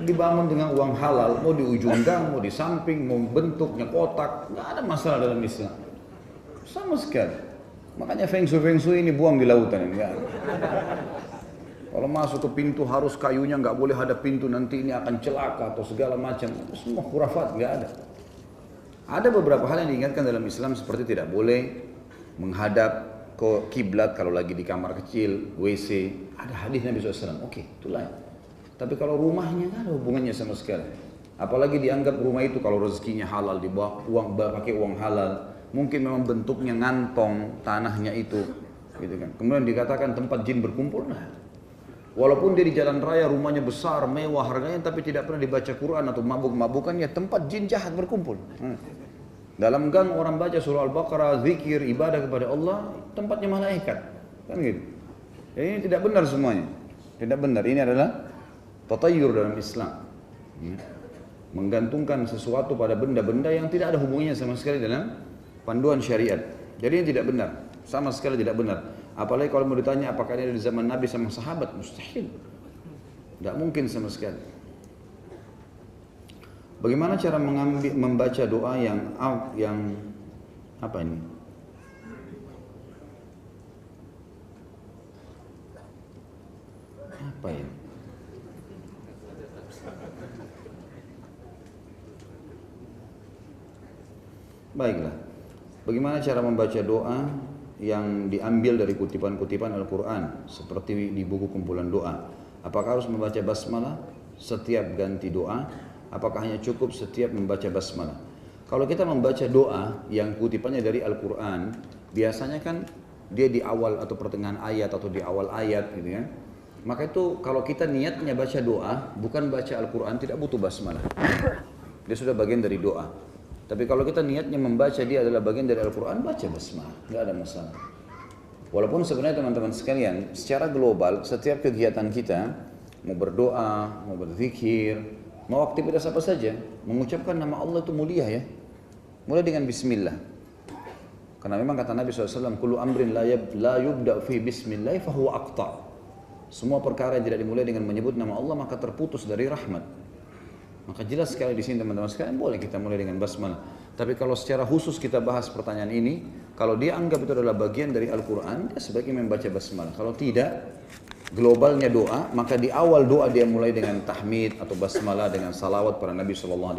dibangun dengan uang halal, mau di ujung gang, mau di samping, mau bentuknya kotak, nggak ada masalah dalam Islam. Sama sekali. Makanya feng shui ini buang di lautan, enggak. Kalau masuk ke pintu harus kayunya, nggak boleh ada pintu, nanti ini akan celaka atau segala macam. Semua khurafat, nggak ada. Ada beberapa hal yang diingatkan dalam Islam seperti tidak boleh menghadap ke kiblat kalau lagi di kamar kecil, WC. Ada hadis Nabi SAW. Oke, itulah. Tapi kalau rumahnya nggak ada hubungannya sama sekali. Apalagi dianggap rumah itu kalau rezekinya halal, dibawa uang, pakai uang halal. Mungkin memang bentuknya ngantong tanahnya itu, gitu kan. Kemudian dikatakan tempat jin berkumpul. Nah, walaupun dia di jalan raya, rumahnya besar, mewah harganya, tapi tidak pernah dibaca Quran atau mabuk-mabukan, ya tempat jin jahat berkumpul. Dalam gang orang baca surah Al-Baqarah, zikir, ibadah kepada Allah, tempatnya malaikat, kan gitu. Jadi ini tidak benar semuanya, tidak benar. Ini adalah tatayur dalam Islam, menggantungkan sesuatu pada benda-benda yang tidak ada hubungannya sama sekali dalam panduan syariat. Jadi ini tidak benar, sama sekali tidak benar. Apalagi kalau mau ditanya apakah ini ada di zaman Nabi sama sahabat, mustahil, tidak mungkin sama sekali. Bagaimana cara membaca doa yang apa ini? Apa ya? Baiklah. Bagaimana cara membaca doa yang diambil dari kutipan-kutipan Al-Quran seperti di buku kumpulan doa? Apakah harus membaca basmalah setiap ganti doa? Apakah hanya cukup setiap membaca basmalah? Kalau kita membaca doa yang kutipannya dari Al-Quran, biasanya kan dia di awal atau pertengahan ayat atau di awal ayat gitu ya. Maka itu kalau kita niatnya baca doa, bukan baca Al-Quran, tidak butuh basmalah. Dia sudah bagian dari doa. Tapi kalau kita niatnya membaca dia adalah bagian dari Al-Quran, baca basmalah, nggak ada masalah. Walaupun sebenarnya teman-teman sekalian, secara global setiap kegiatan kita, mau berdoa, mau berzikir, mau aktivitas apa saja, mengucapkan nama Allah itu mulia ya. Mulai dengan bismillah. Karena memang kata Nabi SAW, kullu amrin la yubda fi bismillah fahuwa aqta. Semua perkara yang tidak dimulai dengan menyebut nama Allah maka terputus dari rahmat. Maka jelas sekali di sini teman-teman sekalian boleh kita mulai dengan basmalah. Tapi kalau secara khusus kita bahas pertanyaan ini, kalau dia anggap itu adalah bagian dari Al-Quran, dia sebaiknya membaca basmalah. Kalau tidak, globalnya doa, maka di awal doa dia mulai dengan tahmid atau basmalah dengan salawat pada Nabi SAW.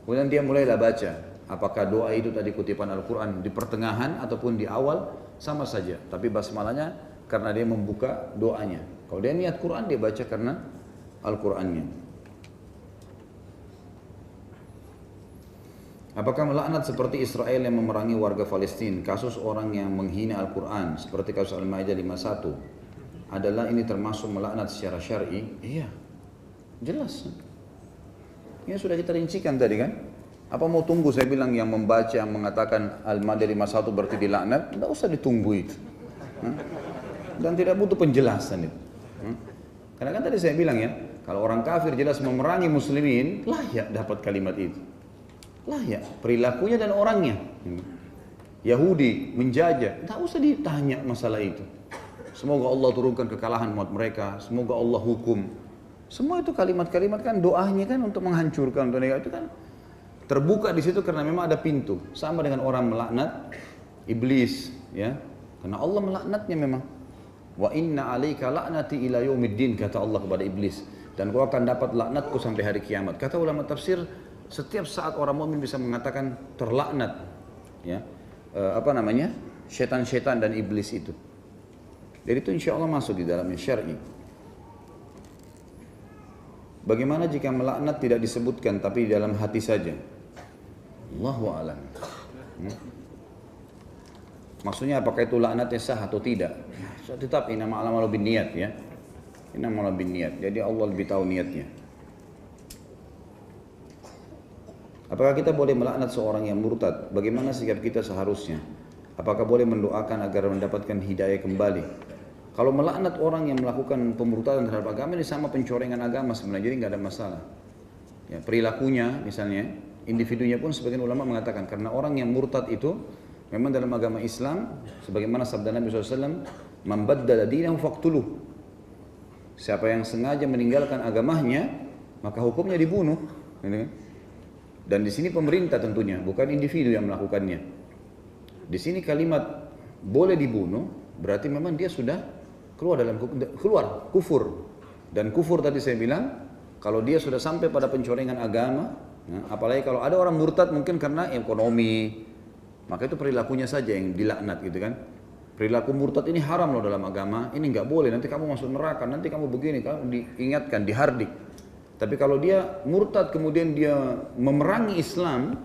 Kemudian dia mulailah baca. Apakah doa itu tadi kutipan Al-Quran di pertengahan ataupun di awal, sama saja. Tapi basmalahnya karena dia membuka doanya. Kalau dia niat Quran, dia baca karena Al-Qurannya. Apakah melaknat seperti Israel yang memerangi warga Palestina, kasus orang yang menghina Al-Quran, seperti kasus Al-Ma'idah 51, adalah ini termasuk melaknat secara syar'i? Iya, jelas. Ini sudah kita rincikan tadi kan? Apa mau tunggu saya bilang yang membaca, yang mengatakan Al-Ma'idah 51 berarti dilaknat? Tidak usah ditunggu itu. Dan tidak butuh penjelasan itu. Karena kan tadi saya bilang ya, kalau orang kafir jelas memerangi muslimin, layak dapat kalimat itu. Layak, perilakunya dan orangnya. Yahudi menjajah, tak usah ditanya masalah itu. Semoga Allah turunkan kekalahan buat mereka, semoga Allah hukum. Semua itu kalimat-kalimat kan doanya kan untuk menghancurkan dunia itu kan terbuka di situ karena memang ada pintu. Sama dengan orang melaknat iblis, ya. Karena Allah melaknatnya memang. Wa inna 'alaika la'nati ila yaumiddin, kata Allah kepada iblis, dan kau akan dapat laknatku sampai hari kiamat. Kata ulama tafsir, setiap saat orang mukmin bisa mengatakan terlaknat, ya, setan-setan dan iblis itu. Jadi itu insya Allah masuk di dalamnya syar'i. Bagaimana jika melaknat tidak disebutkan tapi di dalam hati saja? Allahu a'lam. Maksudnya apakah itu laknatnya sah atau tidak? Tetap innamal a'malu binniyat ya. Innamal binniyat. Jadi Allah lebih tahu niatnya. Apakah kita boleh melaknat seorang yang murtad? Bagaimana sikap kita seharusnya? Apakah boleh mendoakan agar mendapatkan hidayah kembali? Kalau melaknat orang yang melakukan pemurtadan terhadap agama ini sama pencorengan agama sebenarnya, jadi nggak ada masalah. Ya, perilakunya misalnya, individunya pun sebagian ulama mengatakan karena orang yang murtad itu memang dalam agama Islam, sebagaimana sabda Nabi SAW, "Man baddala dinahu faqtuluh." Siapa yang sengaja meninggalkan agamanya, maka hukumnya dibunuh. Dan di sini pemerintah tentunya, bukan individu yang melakukannya. Di sini kalimat boleh dibunuh, berarti memang dia sudah keluar kufur. Dan kufur tadi saya bilang, kalau dia sudah sampai pada pencorengan agama, apalagi kalau ada orang murtad mungkin karena ekonomi, maka itu perilakunya saja yang dilaknat gitu kan. Perilaku murtad ini haram loh dalam agama, ini nggak boleh, nanti kamu masuk neraka, nanti kamu begini, kamu diingatkan, dihardik. Tapi kalau dia murtad kemudian dia memerangi Islam,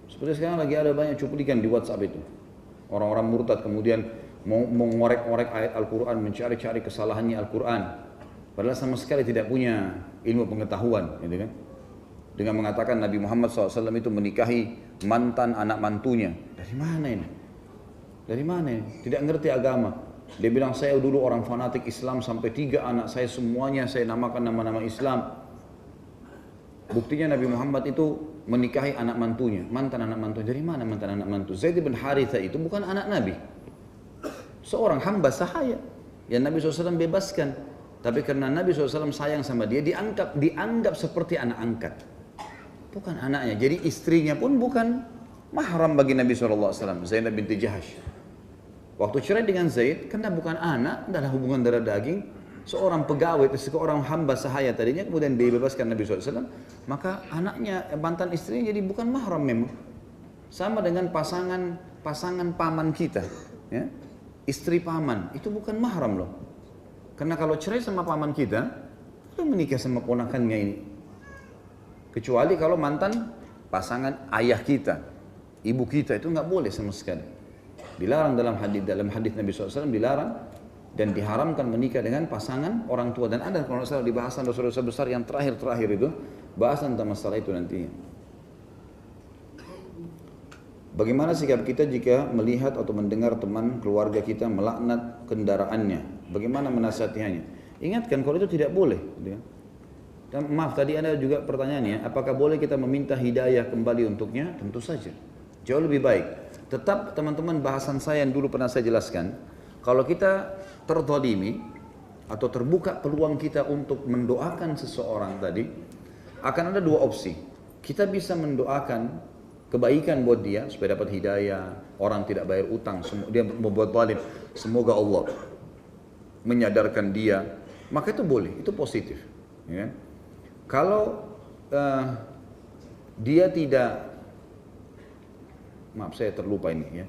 seperti sekarang lagi ada banyak cuplikan di WhatsApp itu. Orang-orang murtad kemudian mau mengorek-orek ayat Al-Quran, mencari-cari kesalahannya Al-Quran. Padahal sama sekali tidak punya ilmu pengetahuan, gitu kan. Dengan mengatakan Nabi Muhammad SAW itu menikahi mantan anak mantunya. Dari mana ini? Dari mana ini? Tidak ngerti agama. Dia bilang saya dulu orang fanatik Islam sampai 3 anak saya semuanya saya namakan nama-nama Islam. Buktinya Nabi Muhammad itu menikahi anak mantunya, mantan anak mantunya. Dari mana mantan anak mantu? Zaid bin Harithah itu bukan anak Nabi. Seorang hamba sahaya yang Nabi SAW bebaskan. Tapi karena Nabi SAW sayang sama dia, dianggap seperti anak angkat. Bukan anaknya. Jadi istrinya pun bukan mahram bagi Nabi SAW, Zainab binti Jahash. Waktu cerai dengan Zaid, karena bukan anak, adalah hubungan darah daging, seorang pegawai, seorang hamba sahaya tadinya, kemudian dibebaskan Nabi SAW, maka anaknya, mantan istrinya jadi bukan mahram memang. Sama dengan pasangan paman kita, ya. Istri paman, itu bukan mahram loh. Karena kalau cerai sama paman kita, kita menikah sama ponakannya ini. Kecuali kalau mantan pasangan ayah kita, ibu kita, itu nggak boleh sama sekali. Dilarang dalam hadis Nabi SAW, dilarang dan diharamkan menikah dengan pasangan orang tua. Dan ada kalau salah di bahasan dosa-dosa besar yang terakhir itu, bahasan tentang masalah itu nantinya. Bagaimana sikap kita jika melihat atau mendengar teman keluarga kita melaknat kendaraannya? Bagaimana menasihatinya? Ingatkan kalau itu tidak boleh. Dan maaf tadi ada juga pertanyaannya, apakah boleh kita meminta hidayah kembali untuknya? Tentu saja. Jauh lebih baik. Tetap teman-teman bahasan saya yang dulu pernah saya jelaskan, kalau kita terzalimi atau terbuka peluang kita untuk mendoakan seseorang tadi, akan ada 2 opsi. Kita bisa mendoakan kebaikan buat dia supaya dapat hidayah, orang tidak bayar utang, dia membuat zalim, semoga Allah menyadarkan dia, maka itu boleh, itu positif. Ya. Kalau dia tidak, maaf saya terlupa ini ya.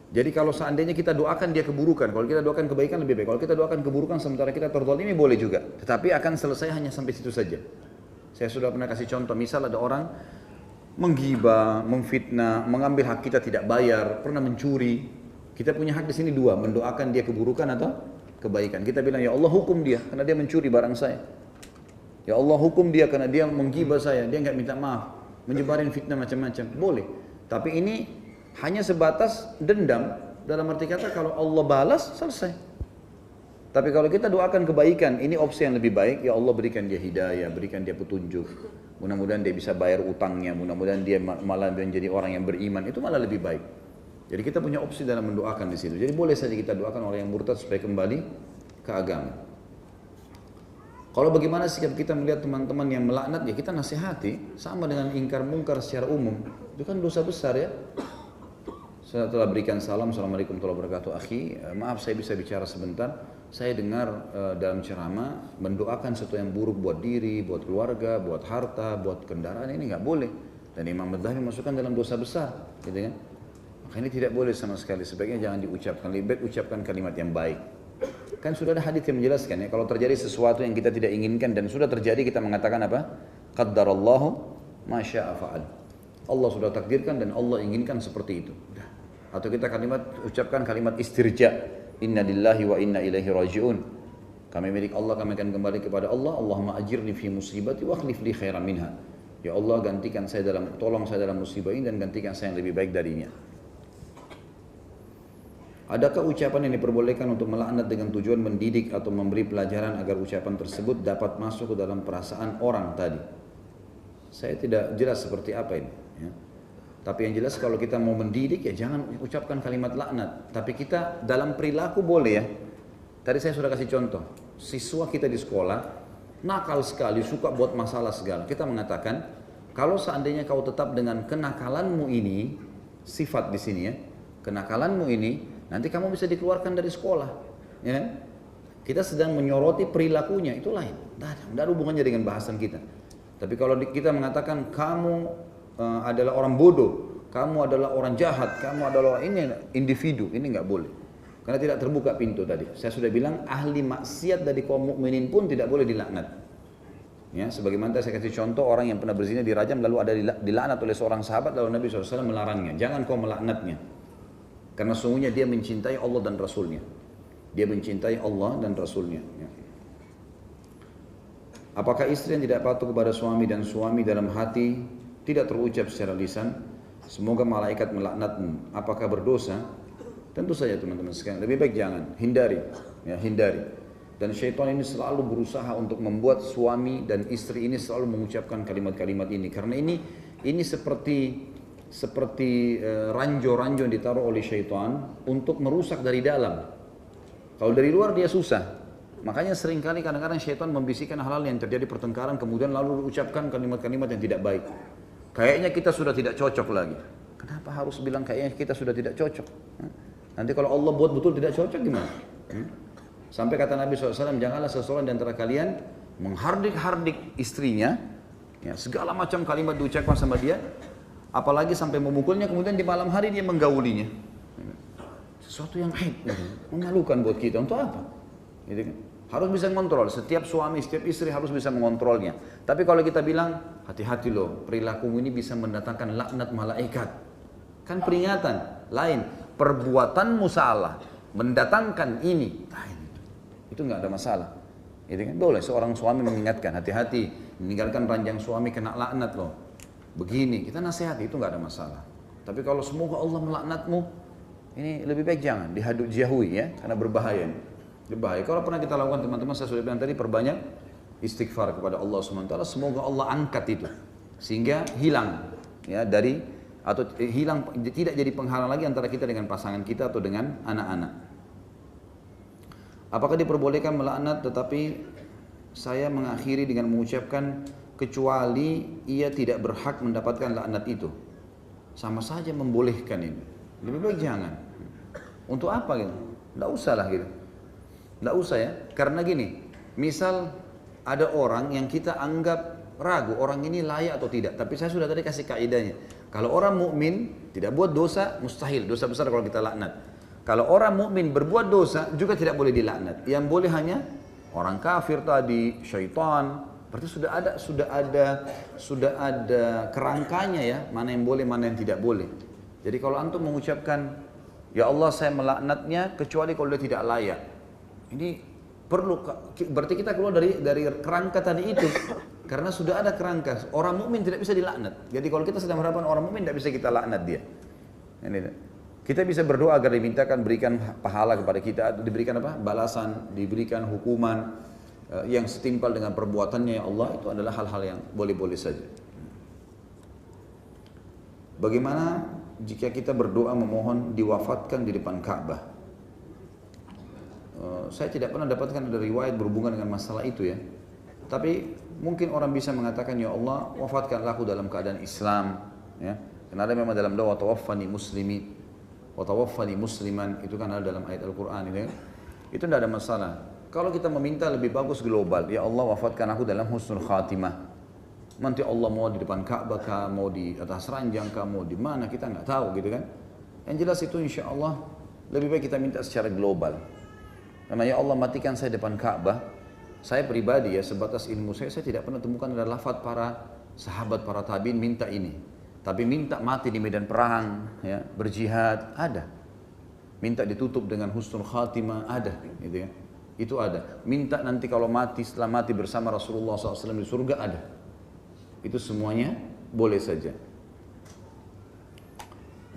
Jadi kalau seandainya kita doakan dia keburukan, kalau kita doakan kebaikan lebih baik. Kalau kita doakan keburukan sementara kita terzalimi boleh juga. Tetapi akan selesai hanya sampai situ saja. Saya sudah pernah kasih contoh, misal ada orang menggibah, memfitnah, mengambil hak kita tidak bayar, pernah mencuri. Kita punya hak di sini 2, mendoakan dia keburukan atau kebaikan. Kita bilang ya Allah hukum dia karena dia mencuri barang saya. Ya Allah hukum dia karena dia menggibah saya, dia nggak minta maaf, menyebarin fitnah macam-macam. Boleh. Tapi ini hanya sebatas dendam, dalam arti kata kalau Allah balas selesai. Tapi kalau kita doakan kebaikan, ini opsi yang lebih baik. Ya Allah berikan dia hidayah, berikan dia petunjuk. Mudah-mudahan dia bisa bayar utangnya, mudah-mudahan dia malah menjadi orang yang beriman. Itu malah lebih baik. Jadi kita punya opsi dalam mendoakan di situ. Jadi boleh saja kita doakan orang yang murtad supaya kembali ke agama. Kalau bagaimana sikap kita melihat teman-teman yang melaknat, ya kita nasihati. Sama dengan ingkar mungkar secara umum. Itu kan dosa besar ya. Saya telah berikan salam, assalamualaikum warahmatullahi wabarakatuh, akhi. Maaf saya bisa bicara sebentar. Saya dengar dalam ceramah mendoakan sesuatu yang buruk buat diri, buat keluarga, buat harta, buat kendaraan, ini nggak boleh. Dan Imam Madzhabi masukkan dalam dosa besar, gitu kan? Maka ini tidak boleh sama sekali. Sebaiknya jangan diucapkan, lebih baik ucapkan kalimat yang baik. Kan sudah ada hadis yang menjelaskan ya, kalau terjadi sesuatu yang kita tidak inginkan dan sudah terjadi, kita mengatakan apa? Qaddarallahu ma syaa fa'al. Allah sudah takdirkan dan Allah inginkan seperti itu. Atau kita ucapkan kalimat istirja, inna lillahi wa inna ilaihi raji'un. Kami milik Allah, kami akan kembali kepada Allah. Allahumma ajirni fi musibati wa akhlif li khairan minha. Ya Allah tolong saya dalam musibah ini dan gantikan saya yang lebih baik darinya. Adakah ucapan yang diperbolehkan untuk melaknat dengan tujuan mendidik atau memberi pelajaran agar ucapan tersebut dapat masuk ke dalam perasaan orang tadi? Saya tidak jelas seperti apa ini. Ya. Tapi yang jelas kalau kita mau mendidik ya jangan ucapkan kalimat laknat. Tapi kita dalam perilaku boleh ya. Tadi saya sudah kasih contoh. Siswa kita di sekolah nakal sekali, suka buat masalah segala. Kita mengatakan kalau seandainya kau tetap dengan kenakalanmu ini, sifat di sini ya, kenakalanmu ini, nanti kamu bisa dikeluarkan dari sekolah. Ya. Kita sedang menyoroti perilakunya, itu lain. Tidak ada hubungannya dengan bahasan kita. Tapi kalau kita mengatakan kamu adalah orang bodoh, kamu adalah orang jahat, kamu adalah ini individu, ini nggak boleh. Karena tidak terbuka pintu tadi. Saya sudah bilang ahli maksiat dari kaum mukminin pun tidak boleh dilaknat. Ya, sebagaimana saya kasih contoh orang yang pernah berzina dirajam lalu ada dilaknat oleh seorang sahabat lalu Nabi SAW melarangnya. Jangan kau melaknatnya. Karena sungguhnya dia mencintai Allah dan Rasulnya. Dia mencintai Allah dan Rasulnya. Ya. Apakah istri yang tidak patuh kepada suami dan suami dalam hati tidak terucap secara lisan, semoga malaikat melaknatmu, apakah berdosa? Tentu saja teman-teman sekalian, lebih baik jangan, hindari, ya, hindari. Dan syaitan ini selalu berusaha untuk membuat suami dan istri ini selalu mengucapkan kalimat-kalimat ini, karena ini seperti ranjau-ranjau yang ditaruh oleh syaitan untuk merusak dari dalam. Kalau dari luar dia susah. Makanya seringkali kadang-kadang syaitan membisikkan hal-hal yang terjadi pertengkaran kemudian lalu ucapkan kalimat-kalimat yang tidak baik. Kayaknya kita sudah tidak cocok lagi. Kenapa harus bilang kayaknya kita sudah tidak cocok? Nanti kalau Allah buat betul tidak cocok gimana? Sampai kata Nabi SAW, janganlah seseorang di antara kalian menghardik-hardik istrinya, ya, segala macam kalimat diucapkan sama dia, apalagi sampai memukulnya, kemudian di malam hari dia menggaulinya. Sesuatu yang aib, memalukan buat kita. Untuk apa? Gitu kan? Harus bisa mengontrol. Setiap suami, setiap istri harus bisa mengontrolnya. Tapi kalau kita bilang, hati-hati loh, perilakumu ini bisa mendatangkan laknat malaikat. Kan peringatan, lain. Perbuatanmu salah, mendatangkan ini, lain. Itu nggak ada masalah. Gitu kan? Boleh seorang suami mengingatkan, hati-hati, meninggalkan ranjang suami kena laknat loh. Begini, kita nasihati, itu nggak ada masalah. Tapi kalau semoga Allah melaknatmu, ini lebih baik jangan, dijauhi ya, karena berbahaya. Berbahaya. Kalau pernah kita lakukan teman-teman, saya sudah bilang tadi, perbanyak istighfar kepada Allah SWT, semoga Allah angkat itu sehingga hilang ya hilang, tidak jadi penghalang lagi antara kita dengan pasangan kita atau dengan anak-anak. Apakah diperbolehkan melaknat tetapi saya mengakhiri dengan mengucapkan kecuali ia tidak berhak mendapatkan laknat itu? Sama saja membolehkan ini. Lebih baik jangan. Untuk apa gitu? Tidak usah lah gitu. Tidak usah ya, karena gini, misal ada orang yang kita anggap ragu, orang ini layak atau tidak, tapi saya sudah tadi kasih kaidahnya. Kalau orang mukmin tidak buat dosa, mustahil, dosa besar kalau kita laknat. Kalau orang mukmin berbuat dosa, juga tidak boleh dilaknat. Yang boleh hanya orang kafir tadi, syaitan, berarti sudah ada kerangkanya ya, mana yang boleh, mana yang tidak boleh. Jadi kalau antum mengucapkan, ya Allah saya melaknatnya kecuali kalau dia tidak layak. Ini perlu, berarti kita keluar dari kerangka tadi itu, karena sudah ada kerangka. Orang mukmin tidak bisa dilaknat. Jadi kalau kita sedang mengharapkan orang mukmin, tidak bisa kita laknat dia. Kita bisa berdoa agar dimintakan berikan pahala kepada kita, diberikan apa? Balasan, diberikan hukuman yang setimpal dengan perbuatannya ya Allah. Itu adalah hal-hal yang boleh-boleh saja. Bagaimana jika kita berdoa memohon diwafatkan di depan Ka'bah? Saya tidak pernah dapatkan ada riwayat berhubungan dengan masalah itu ya. Tapi mungkin orang bisa mengatakan, ya Allah wafatkanlah aku dalam keadaan Islam ya. Karena ada memang dalam doa tawaffani muslimi wa tawaffani musliman, itu kan ada dalam ayat Al-Qur'an itu ya. Itu tidak ada masalah. Kalau kita meminta lebih bagus global, ya Allah wafatkan aku dalam husnul khatimah. Nanti Allah mau di depan Ka'bah kah, mau di atas ranjang kah, mau di mana, kita nggak tahu gitu kan. Yang jelas itu insya Allah lebih baik kita minta secara global. Karena ya Allah matikan saya depan Ka'bah. Saya pribadi ya, sebatas ilmu saya tidak pernah temukan ada lafaz para sahabat, para tabi'in minta ini. Tapi minta mati di medan perang, ya, berjihad, ada. Minta ditutup dengan husnul khatimah, ada. Gitu ya. Itu ada. Minta nanti kalau mati, setelah mati bersama Rasulullah SAW di surga, ada. Itu semuanya boleh saja.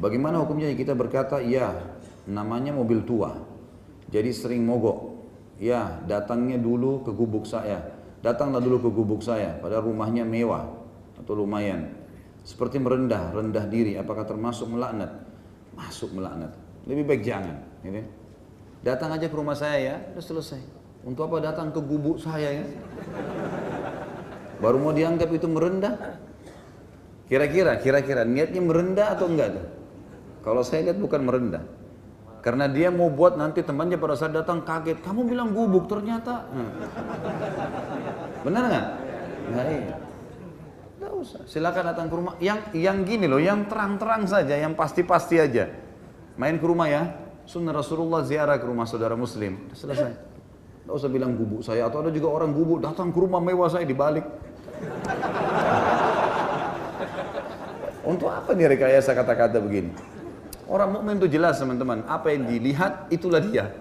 Bagaimana hukumnya kita berkata, ya namanya mobil tua, jadi sering mogok. Ya datangnya dulu ke gubuk saya, datanglah dulu ke gubuk saya, padahal rumahnya mewah atau lumayan. Seperti rendah diri, apakah termasuk melaknat? Masuk melaknat. Lebih baik jangan. Gitu. Datang aja ke rumah saya ya, udah selesai. Untuk apa datang ke gubuk saya ya? Baru mau dianggap itu merendah? Kira-kira niatnya merendah atau enggak tuh? Kalau saya lihat bukan merendah. Karena dia mau buat nanti temannya pada saat datang kaget. Kamu bilang gubuk ternyata. Benar nggak? Nah, iya. Nggak usah. Silakan datang ke rumah. Yang gini loh, yang terang-terang saja, yang pasti-pasti aja. Main ke rumah ya. Sunnah Rasulullah ziarah ke rumah saudara Muslim. Selesai. Nggak usah bilang gubuk saya. Atau ada juga orang gubuk datang ke rumah mewah saya dibalik. Untuk apa nih rekayasa kata-kata begini? Orang mukmin itu jelas teman-teman, apa yang dilihat itulah dia.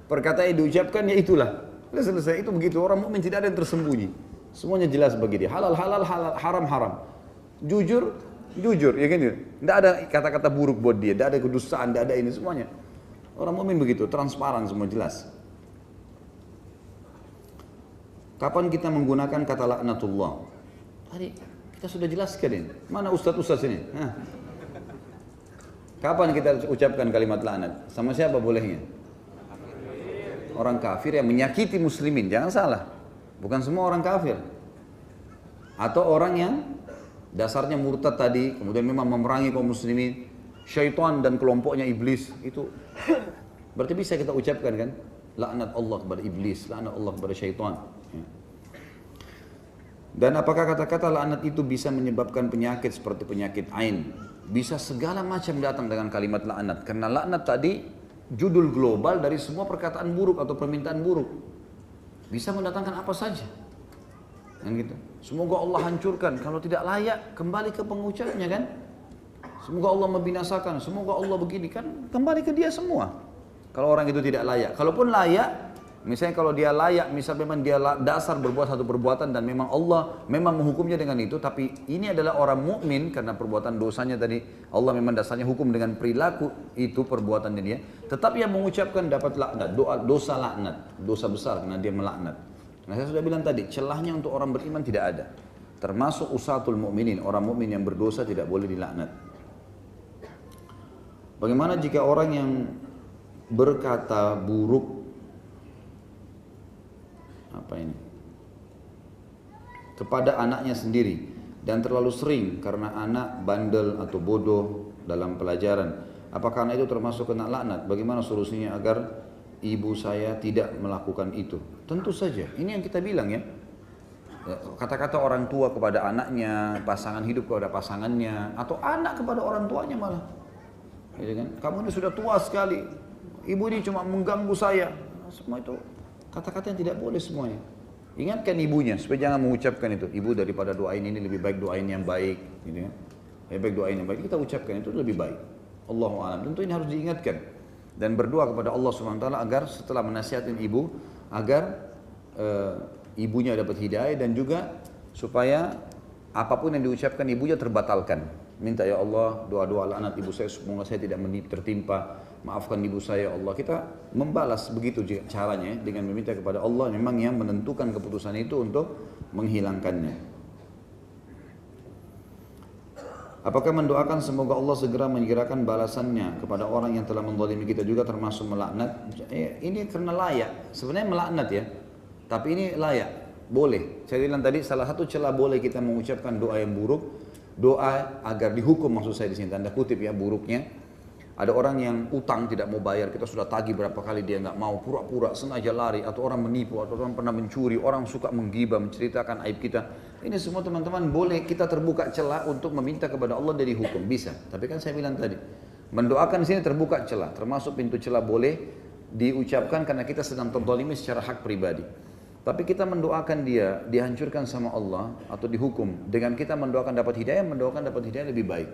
Perkataan yang diucapkan ya itulah. Sudah selesai, itu begitu. Orang mukmin tidak ada yang tersembunyi. Semuanya jelas bagi dia. Halal halal, haram haram. Jujur ya kan? Tidak ada kata-kata buruk buat dia, tidak ada kedustaan, tidak ada ini semuanya. Orang mukmin begitu, transparan semua jelas. Kapan kita menggunakan kata laknatullah? Tadi kita sudah jelaskan ini. Mana ustaz-ustaz ini? Kapan kita ucapkan kalimat laknat? Sama siapa bolehnya? Orang kafir yang menyakiti muslimin, jangan salah. Bukan semua orang kafir. Atau orang yang dasarnya murtad tadi, kemudian memang memerangi kaum muslimin, syaitan dan kelompoknya iblis, itu berarti bisa kita ucapkan kan? Laknat Allah kepada iblis, laknat Allah kepada syaitan. Dan apakah kata-kata laknat itu bisa menyebabkan penyakit seperti penyakit ain? Bisa segala macam datang dengan kalimat laknat. Karena laknat tadi judul global dari semua perkataan buruk atau permintaan buruk. Bisa mendatangkan apa saja. Dan gitu. Semoga Allah hancurkan. Kalau tidak layak, kembali ke pengucapnya kan. Semoga Allah membinasakan. Semoga Allah begini kan. Kembali ke dia semua. Kalau orang itu tidak layak. Kalaupun layak, misalnya kalau dia layak, misal memang dia dasar berbuat satu perbuatan dan memang Allah memang menghukumnya dengan itu, tapi ini adalah orang mukmin karena perbuatan dosanya tadi Allah memang dasarnya hukum dengan perilaku itu perbuatannya dia, tetap yang mengucapkan dapat laknat, dosa laknat, dosa besar karena dia melaknat. Nah saya sudah bilang tadi, celahnya untuk orang beriman tidak ada. Termasuk usatul mukminin, orang mukmin yang berdosa tidak boleh dilaknat. Bagaimana jika orang yang berkata buruk kepada anaknya sendiri dan terlalu sering karena anak bandel atau bodoh dalam pelajaran, apakah anak itu termasuk kena laknat? Bagaimana solusinya agar ibu saya tidak melakukan itu? Tentu saja, ini yang kita bilang ya, kata-kata orang tua kepada anaknya, pasangan hidup kepada pasangannya, atau anak kepada orang tuanya malah, gitu kan? Kamu ini sudah tua sekali, ibu ini cuma mengganggu saya. Semua itu kata-kata yang tidak boleh semuanya. Ingatkan ibunya supaya jangan mengucapkan itu. Ibu daripada doain ini lebih baik doain yang baik, gitu ya. Lebih baik doain yang baik. Kita ucapkan itu lebih baik. Allahu a'lam. Tentu ini harus diingatkan dan berdoa kepada Allah Subhanahu wa taala agar setelah menasihatin ibu agar ibunya dapat hidayah dan juga supaya apapun yang diucapkan ibunya terbatalkan. Minta ya Allah doa-doa laknat ibu saya semoga saya tidak tertimpa. Maafkan ibu saya Allah. Kita membalas begitu caranya dengan meminta kepada Allah memang yang menentukan keputusan itu untuk menghilangkannya. Apakah mendoakan semoga Allah segera menyegerakan balasannya kepada orang yang telah menzalimi kita juga termasuk melaknat? Ini karena layak. Sebenarnya melaknat ya. Tapi ini layak. Boleh. Saya bilang tadi salah satu celah boleh kita mengucapkan doa yang buruk. Doa agar dihukum maksud saya di sini tanda kutip ya buruknya. Ada orang yang utang tidak mau bayar, kita sudah tagih berapa kali dia nggak mau, pura-pura sengaja lari, atau orang menipu, atau orang pernah mencuri, orang suka menggibah, menceritakan aib kita. Ini semua teman-teman boleh kita terbuka celah untuk meminta kepada Allah dari hukum, bisa. Tapi kan saya bilang tadi, mendoakan di sini terbuka celah, termasuk pintu celah boleh diucapkan karena kita sedang terzalimi secara hak pribadi. Tapi kita mendoakan dia dihancurkan sama Allah atau dihukum dengan kita mendoakan dapat hidayah lebih baik.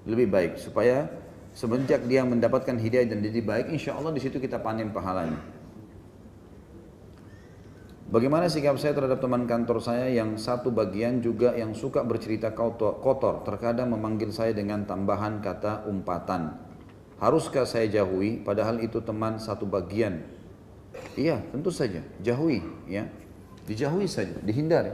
Lebih baik supaya semenjak dia mendapatkan hidayah dan jadi baik, insya Allah di situ kita panen pahalanya. Bagaimana sikap saya terhadap teman kantor saya yang satu bagian juga yang suka bercerita kotor, terkadang memanggil saya dengan tambahan kata umpatan. Haruskah saya jauhi padahal itu teman satu bagian? Iya, tentu saja, jauhi ya. Dijauhi saja, dihindari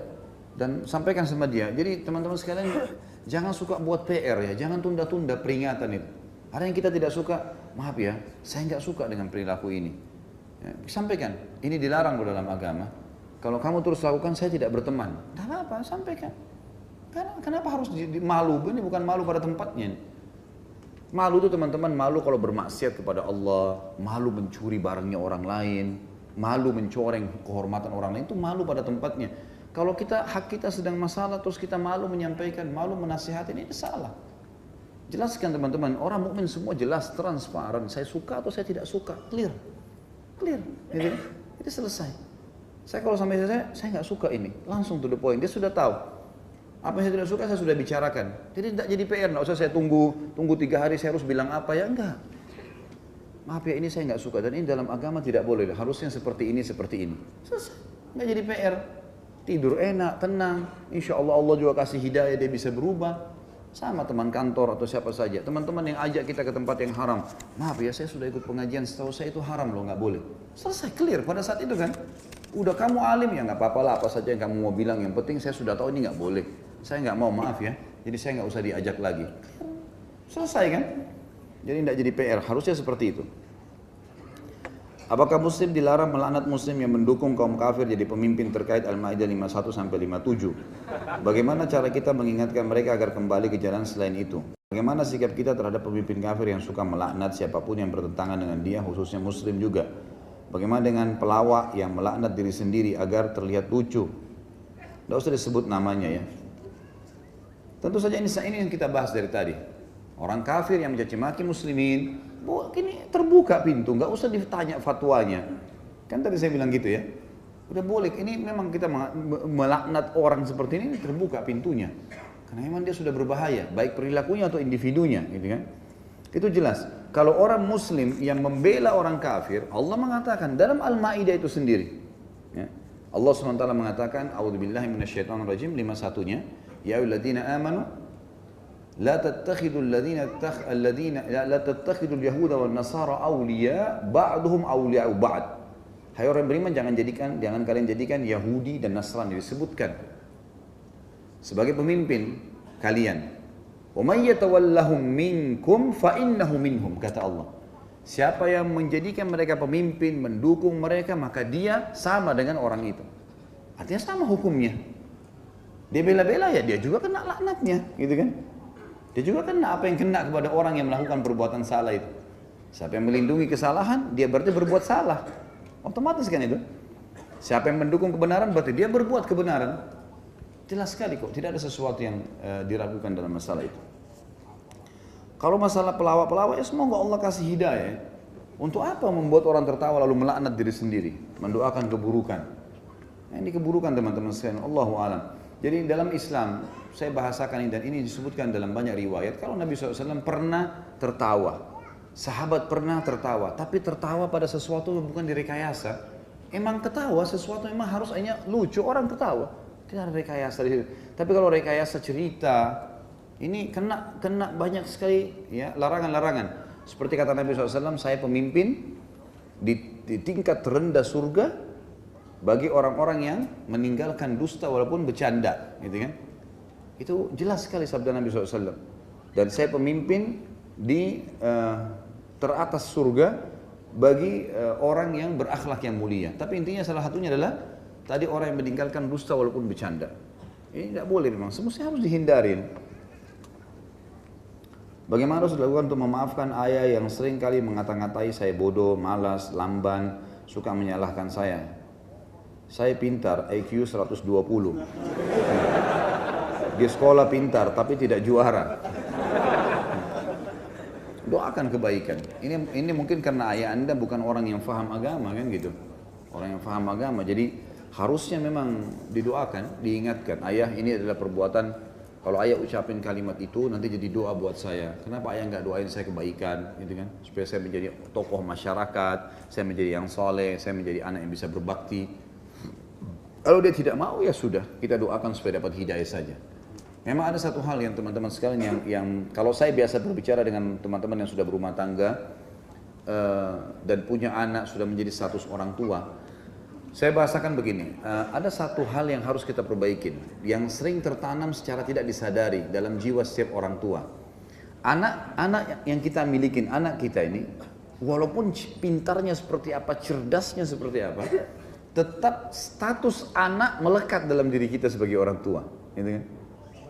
dan sampaikan sama dia. Jadi teman-teman sekalian jangan suka buat PR ya, jangan tunda-tunda peringatan itu. Ada yang kita tidak suka, maaf ya, saya nggak suka dengan perilaku ini. Ya, sampaikan, ini dilarang dalam agama. Kalau kamu terus lakukan, saya tidak berteman. Tidak apa-apa, sampaikan. Kenapa harus malu? Ini bukan malu pada tempatnya. Malu itu teman-teman, malu kalau bermaksiat kepada Allah, malu mencuri barangnya orang lain, malu mencoreng kehormatan orang lain, itu malu pada tempatnya. Kalau hak kita sedang masalah, terus kita malu menyampaikan, malu menasihati, ini salah. Jelaskan teman-teman, orang mukmin semua jelas, transparan. Saya suka atau saya tidak suka, clear. Gitu. Itu selesai. Saya kalau sampai saya nggak suka ini, langsung to the point. Dia sudah tahu apa yang saya tidak suka, saya sudah bicarakan. Jadi tidak jadi PR, nggak usah saya tunggu 3 hari saya harus bilang apa ya, enggak. Maaf ya, ini saya nggak suka dan ini dalam agama tidak boleh. Harusnya seperti ini. Selesai, nggak jadi PR. Tidur enak, tenang. Insya Allah Allah juga kasih hidayah, dia bisa berubah. Sama teman kantor atau siapa saja, teman-teman yang ajak kita ke tempat yang haram, maaf ya saya sudah ikut pengajian, setahu saya itu haram loh, nggak boleh. Selesai, clear pada saat itu kan. Udah kamu alim ya nggak apa-apa lah, apa saja yang kamu mau bilang, yang penting saya sudah tahu ini nggak boleh. Saya nggak mau, maaf ya, jadi saya nggak usah diajak lagi. Selesai kan? Jadi tidak jadi PR, harusnya seperti itu. Apakah muslim dilarang melaknat muslim yang mendukung kaum kafir jadi pemimpin terkait Al-Maidah 51-57? Bagaimana cara kita mengingatkan mereka agar kembali ke jalan selain itu? Bagaimana sikap kita terhadap pemimpin kafir yang suka melaknat siapapun yang bertentangan dengan dia, khususnya muslim juga? Bagaimana dengan pelawak yang melaknat diri sendiri agar terlihat lucu? Tidak usah disebut namanya ya. Tentu saja ini yang kita bahas dari tadi. Orang kafir yang mencaci maki muslimin, ini terbuka pintu, nggak usah ditanya fatwanya. Kan tadi saya bilang gitu ya. Udah boleh, ini memang kita melaknat orang seperti ini terbuka pintunya. Karena memang dia sudah berbahaya, baik perilakunya atau individunya, gitu kan. Itu jelas. Kalau orang muslim yang membela orang kafir, Allah mengatakan dalam Al-Maidah itu sendiri. Ya. Allah SWT mengatakan, A'udzubillahi minasyaitonirrajim, 51-nya, ya ayyuhalladzina amanu la tattakhidul yahuda wan nasara awliya ba'duhum awliya'u ba'd. Hai orang beriman, jangan kalian jadikan Yahudi dan Nasrani disebutkan sebagai pemimpin kalian. Wa may yatawallahum minkum fa innahu minhum, kata Allah. Siapa yang menjadikan mereka pemimpin, mendukung mereka, maka dia sama dengan orang itu. Artinya sama hukumnya. Dia bela-bela ya, dia juga kena laknatnya, gitu kan? Dia juga kena apa yang kena kepada orang yang melakukan perbuatan salah itu. Siapa yang melindungi kesalahan, dia berarti berbuat salah. Otomatis kan itu. Siapa yang mendukung kebenaran, berarti dia berbuat kebenaran. Jelas sekali kok, tidak ada sesuatu yang diragukan dalam masalah itu. Kalau masalah pelawak-pelawak, ya semoga Allah kasih hidayah. Untuk apa membuat orang tertawa lalu melaknat diri sendiri, mendoakan keburukan. Nah, ini keburukan teman-teman sekalian, Allahu a'lam. Jadi dalam Islam, saya bahasakan ini dan ini disebutkan dalam banyak riwayat, kalau Nabi SAW pernah tertawa, sahabat pernah tertawa, tapi tertawa pada sesuatu yang bukan direkayasa. Emang ketawa sesuatu memang harus hanya lucu, orang ketawa. Tidak ada rekayasa di situ. Tapi kalau rekayasa cerita, ini kena banyak sekali ya larangan-larangan. Seperti kata Nabi SAW, saya pemimpin di tingkat terendah surga bagi orang-orang yang meninggalkan dusta walaupun bercanda, gitu kan? Itu jelas sekali sabda Nabi SAW. Dan saya pemimpin di teratas surga bagi orang yang berakhlak yang mulia. Tapi intinya salah satunya adalah tadi orang yang meninggalkan dusta walaupun bercanda. Ini tidak boleh memang, semestinya harus dihindarin. Bagaimana harus dilakukan untuk memaafkan ayah yang sering kali mengata-ngatai saya bodoh, malas, lamban, suka menyalahkan saya. Saya pintar, IQ 120. Di sekolah pintar, tapi tidak juara. Doakan kebaikan. Ini mungkin karena ayah Anda bukan orang yang faham agama kan gitu. Orang yang faham agama, jadi harusnya memang didoakan, diingatkan. Ayah, ini adalah perbuatan, kalau ayah ucapin kalimat itu nanti jadi doa buat saya. Kenapa ayah nggak doain saya kebaikan, gitu kan? Supaya saya menjadi tokoh masyarakat, saya menjadi yang soleh, saya menjadi anak yang bisa berbakti. Kalau dia tidak mau ya sudah, kita doakan supaya dapat hidayah saja. Memang ada satu hal yang teman-teman sekalian yang kalau saya biasa berbicara dengan teman-teman yang sudah berumah tangga dan punya anak sudah menjadi status orang tua, saya bahasakan begini, ada satu hal yang harus kita perbaikin, yang sering tertanam secara tidak disadari dalam jiwa setiap orang tua. Anak-anak yang kita milikin, anak kita ini, walaupun pintarnya seperti apa, cerdasnya seperti apa, tetap status anak melekat dalam diri kita sebagai orang tua, gitu kan?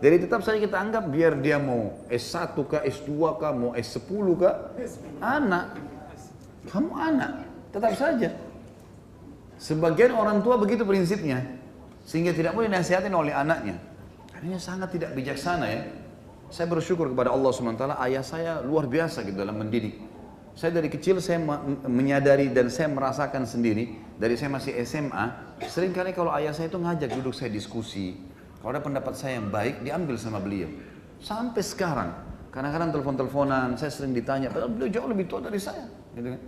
Jadi tetap saja kita anggap biar dia mau S1 kah, S2 kah, mau S10 kah, anak, kamu anak, tetap saja. Sebagian orang tua begitu prinsipnya, sehingga tidak boleh dinasihatin oleh anaknya. Karena ini sangat tidak bijaksana ya. Saya bersyukur kepada Allah SWT, ayah saya luar biasa gitu dalam mendidik. Saya dari kecil saya menyadari dan saya merasakan sendiri, dari saya masih SMA, seringkali kalau ayah saya itu ngajak duduk saya diskusi, kalau ada pendapat saya yang baik, diambil sama beliau. Sampai sekarang, kadang-kadang telepon-teleponan, saya sering ditanya, padahal beliau jauh lebih tua dari saya. Gitu kan?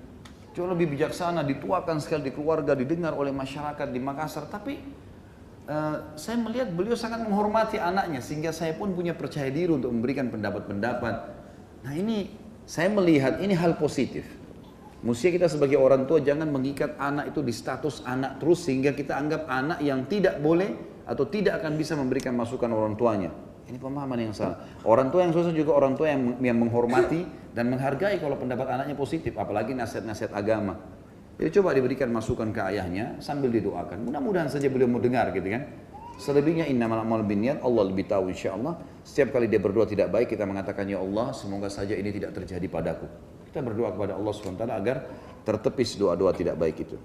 Jauh lebih bijaksana, dituakan sekali di keluarga, didengar oleh masyarakat di Makassar. Tapi saya melihat beliau sangat menghormati anaknya, sehingga saya pun punya percaya diri untuk memberikan pendapat-pendapat. Nah ini, saya melihat ini hal positif. Mesti kita sebagai orang tua jangan mengikat anak itu di status anak terus, sehingga kita anggap anak yang tidak boleh atau tidak akan bisa memberikan masukan orang tuanya. Ini pemahaman yang salah. Orang tua yang susah juga orang tua yang menghormati dan menghargai kalau pendapat anaknya positif, apalagi nasihat-nasihat agama. Jadi coba diberikan masukan ke ayahnya sambil didoakan. Mudah-mudahan saja beliau mau dengar gitu kan. Selebihnya innamal a'malu binniyat, Allah lebih tahu insyaallah. Setiap kali dia berdoa tidak baik, kita mengatakan ya Allah, semoga saja ini tidak terjadi padaku. Kita berdoa kepada Allah SWT agar tertepis doa-doa tidak baik itu.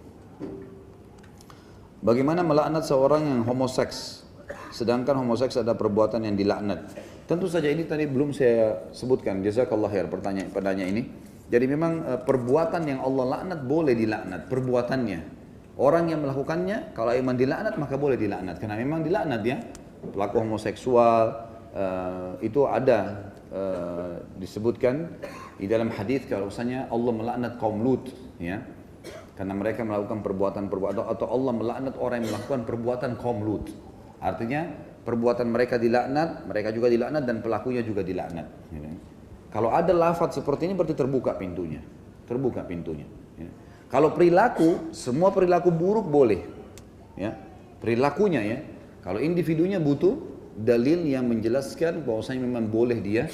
Bagaimana melaknat seorang yang homoseks, sedangkan homoseks ada perbuatan yang dilaknat? Tentu saja ini tadi belum saya sebutkan, jazakallah khair pertanyaan ini. Jadi memang perbuatan yang Allah laknat boleh dilaknat, perbuatannya. Orang yang melakukannya, kalau memang dilaknat maka boleh dilaknat, karena memang dilaknat ya. Pelaku homoseksual itu ada disebutkan di dalam hadis kalau misalnya Allah melaknat kaum Lut, ya. Karena mereka melakukan perbuatan-perbuatan atau Allah melaknat orang yang melakukan perbuatan kaum Lut. Artinya perbuatan mereka dilaknat, mereka juga dilaknat dan pelakunya juga dilaknat. Kalau ada lafaz seperti ini berarti terbuka pintunya, terbuka pintunya. Kalau perilaku, semua perilaku buruk boleh, ya perilakunya ya. Kalau individunya butuh dalil yang menjelaskan bahwasanya memang boleh dia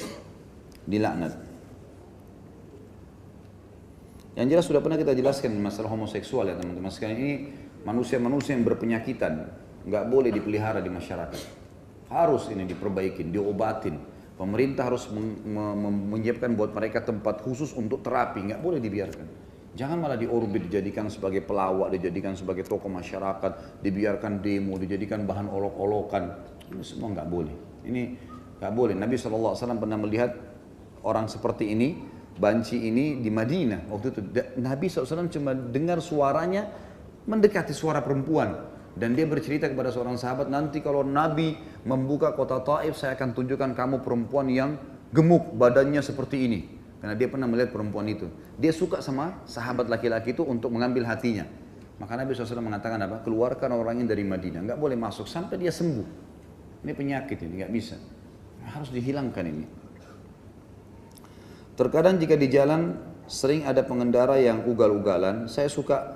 dilaknat. Yang jelas sudah pernah kita jelaskan masalah homoseksual ya teman-teman sekalian, ini manusia-manusia yang berpenyakitan, nggak boleh dipelihara di masyarakat. Harus ini diperbaikin, diobatin. Pemerintah harus menyiapkan buat mereka tempat khusus untuk terapi, nggak boleh dibiarkan. Jangan malah diorbit, dijadikan sebagai pelawak, dijadikan sebagai tokoh masyarakat, dibiarkan demo, dijadikan bahan olok-olokan. Ini semua nggak boleh. Ini nggak boleh. Nabi SAW pernah melihat orang seperti ini, banci ini di Madinah. Waktu itu Nabi SAW cuma dengar suaranya mendekati suara perempuan. Dan dia bercerita kepada seorang sahabat, nanti kalau Nabi membuka kota Taif, saya akan tunjukkan kamu perempuan yang gemuk, badannya seperti ini. Karena dia pernah melihat perempuan itu. Dia suka sama sahabat laki-laki itu untuk mengambil hatinya. Maka Nabi SAW mengatakan apa? Keluarkan orangnya dari Madinah, nggak boleh masuk sampai dia sembuh. Ini penyakit ini, nggak bisa. Harus dihilangkan ini. Terkadang jika di jalan sering ada pengendara yang ugal-ugalan, saya suka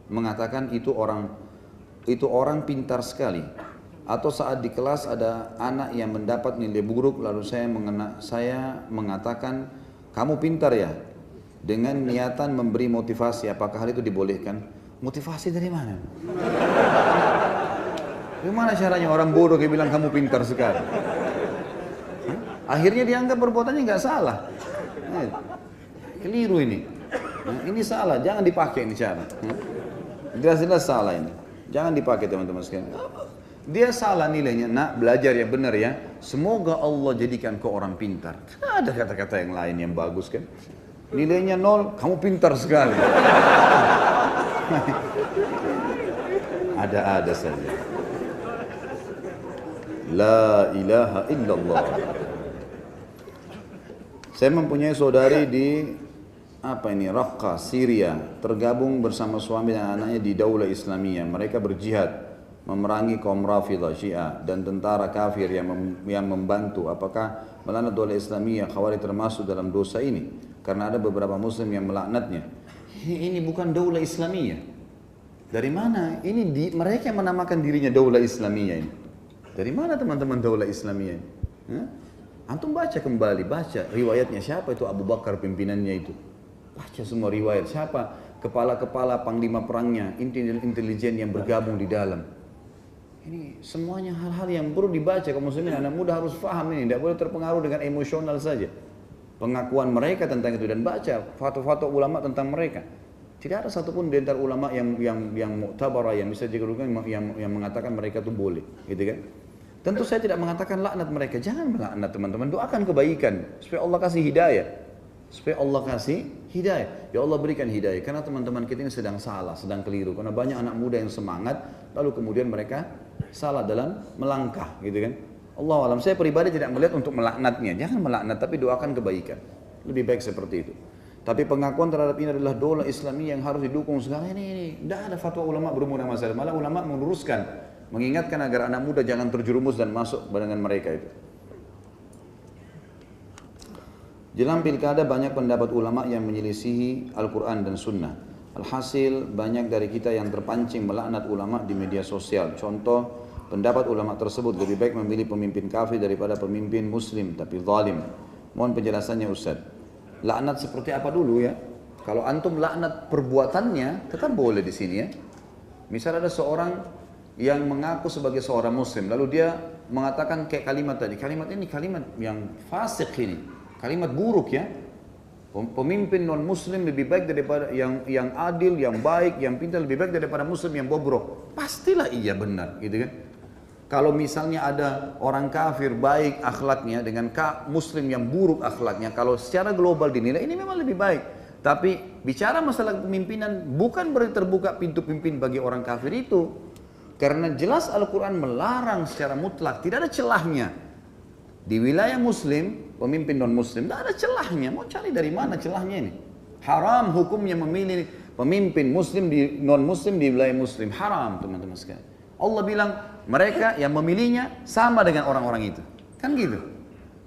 mengatakan itu orang pintar sekali. Atau saat di kelas ada anak yang mendapat nilai buruk, lalu saya mengatakan, kamu pintar ya? Dengan niatan memberi motivasi, apakah hal itu dibolehkan? Motivasi dari mana? Gimana caranya orang bodoh yang bilang kamu pintar sekali? Akhirnya dianggap perbuatannya nggak salah. Keliru ini. Ini salah, jangan dipakai ini cara. Jelas-jelas salah ini. Jangan dipakai teman-teman sekalian. Dia salah nilainya, nak belajar yang benar ya. Semoga Allah jadikan kau orang pintar. Ada kata-kata yang lain yang bagus kan. Nilainya 0, kamu pintar sekali. Ada-ada saja. La ilaha illallah. Saya mempunyai saudari di Raqqa, Syria, tergabung bersama suami dan anaknya di Daulah Islamiyah. Mereka berjihad memerangi kaum Rafidhah Syiah dan tentara kafir yang membantu, apakah melaknat daulah Islamiyah Khawarij termasuk dalam dosa ini? Karena ada beberapa muslim yang melaknatnya. Ini bukan daulah Islamiyah. Dari mana? Ini mereka yang menamakan dirinya daulah Islamiyah ini. Dari mana teman-teman daulah Islamiyah ini? Antum baca kembali, baca riwayatnya siapa itu Abu Bakar pimpinannya itu. Baca semua riwayat, siapa kepala-kepala panglima perangnya, intelijen yang bergabung di dalam. Ini semuanya hal-hal yang perlu dibaca kaum muslimin, anak muda harus paham ini, tidak boleh terpengaruh dengan emosional saja. Pengakuan mereka tentang itu dan baca fatwa-fatwa ulama tentang mereka. Tidak ada satupun di antara ulama yang mu'tabarah, yang bisa dikeluarkan, yang mengatakan mereka itu boleh, gitu kan? Tentu saya tidak mengatakan laknat mereka, jangan melaknat teman-teman, doakan kebaikan supaya Allah kasih hidayah. Supaya Allah kasih hidayah. Ya Allah berikan hidayah, karena teman-teman kita ini sedang salah, sedang keliru. Karena banyak anak muda yang semangat, lalu kemudian mereka salah dalam melangkah, gitu kan? Allah alam, saya pribadi tidak melihat untuk melaknatnya, jangan melaknat, tapi doakan kebaikan. Lebih baik seperti itu. Tapi pengakuan terhadap ini adalah daulah Islami yang harus didukung sekarang ini. Tidak ada fatwa ulama berhubungan dengan masalah. Malah ulama meluruskan, mengingatkan agar anak muda jangan terjerumus dan masuk dengan mereka itu. Jelang pilkada banyak pendapat ulama yang menyelisihi Al-Quran dan Sunnah. Alhasil banyak dari kita yang terpancing melaknat ulama di media sosial. Contoh, pendapat ulama tersebut lebih baik memilih pemimpin kafir daripada pemimpin muslim tapi zalim. Mohon penjelasannya Ustaz. Laknat seperti apa dulu ya? Kalau antum laknat perbuatannya, tetap boleh di sini ya. Misal ada seorang yang mengaku sebagai seorang muslim, lalu dia mengatakan kayak kalimat tadi, kalimat ini kalimat yang fasik ini, kalimat buruk ya. Pemimpin non muslim lebih baik daripada yang adil, yang baik, yang pintar lebih baik daripada muslim yang bobrok. Pastilah iya benar, gitu kan? Kalau misalnya ada orang kafir baik akhlaknya dengan muslim yang buruk akhlaknya, kalau secara global dinilai ini memang lebih baik. Tapi bicara masalah kepemimpinan bukan berarti terbuka pintu pimpin bagi orang kafir itu. Karena jelas Al-Quran melarang secara mutlak, tidak ada celahnya. Di wilayah muslim, pemimpin non muslim, tidak ada celahnya. Mau cari dari mana celahnya ini? Haram hukumnya memilih pemimpin muslim di non muslim di wilayah muslim. Haram teman-teman sekalian. Allah bilang mereka yang memilihnya sama dengan orang-orang itu. Kan gitu.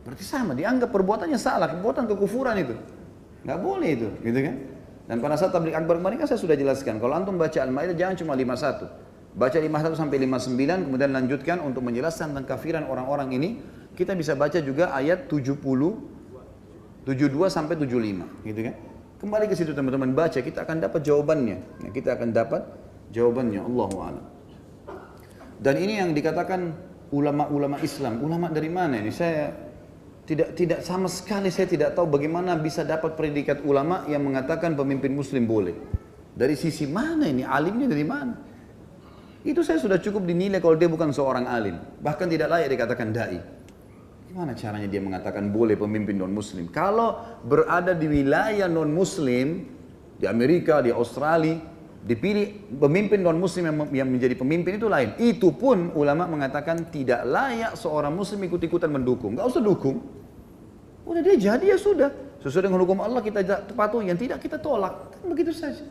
Berarti sama, dianggap perbuatannya salah, perbuatan kekufuran itu. Nggak boleh itu, gitu kan? Dan pada saat tabligh akbar kemarin kan saya sudah jelaskan, kalau antum baca Al-Maidah jangan cuma 51. Baca 51 sampai 59, kemudian lanjutkan untuk menjelaskan tentang kafiran orang-orang ini. Kita bisa baca juga ayat 70, 72 sampai 75, gitu kan? Kembali ke situ teman-teman, baca, kita akan dapat jawabannya. Ya, kita akan dapat jawabannya, Allahu a'lam. Dan ini yang dikatakan ulama-ulama Islam, ulama dari mana ini? Saya tidak sama sekali saya tidak tahu bagaimana bisa dapat predikat ulama yang mengatakan pemimpin muslim boleh. Dari sisi mana ini? Alimnya dari mana? Itu saya sudah cukup dinilai kalau dia bukan seorang alim, bahkan tidak layak dikatakan dai. Gimana caranya dia mengatakan boleh pemimpin non muslim? Kalau berada di wilayah non muslim, di Amerika, di Australia, dipilih pemimpin non muslim yang menjadi pemimpin itu lain. Itu pun ulama mengatakan tidak layak seorang muslim ikut-ikutan mendukung. Gak usah dukung. Udah dia jadi ya sudah. Sesuai dengan hukum Allah kita patuhi, yang tidak kita tolak. Kan begitu saja.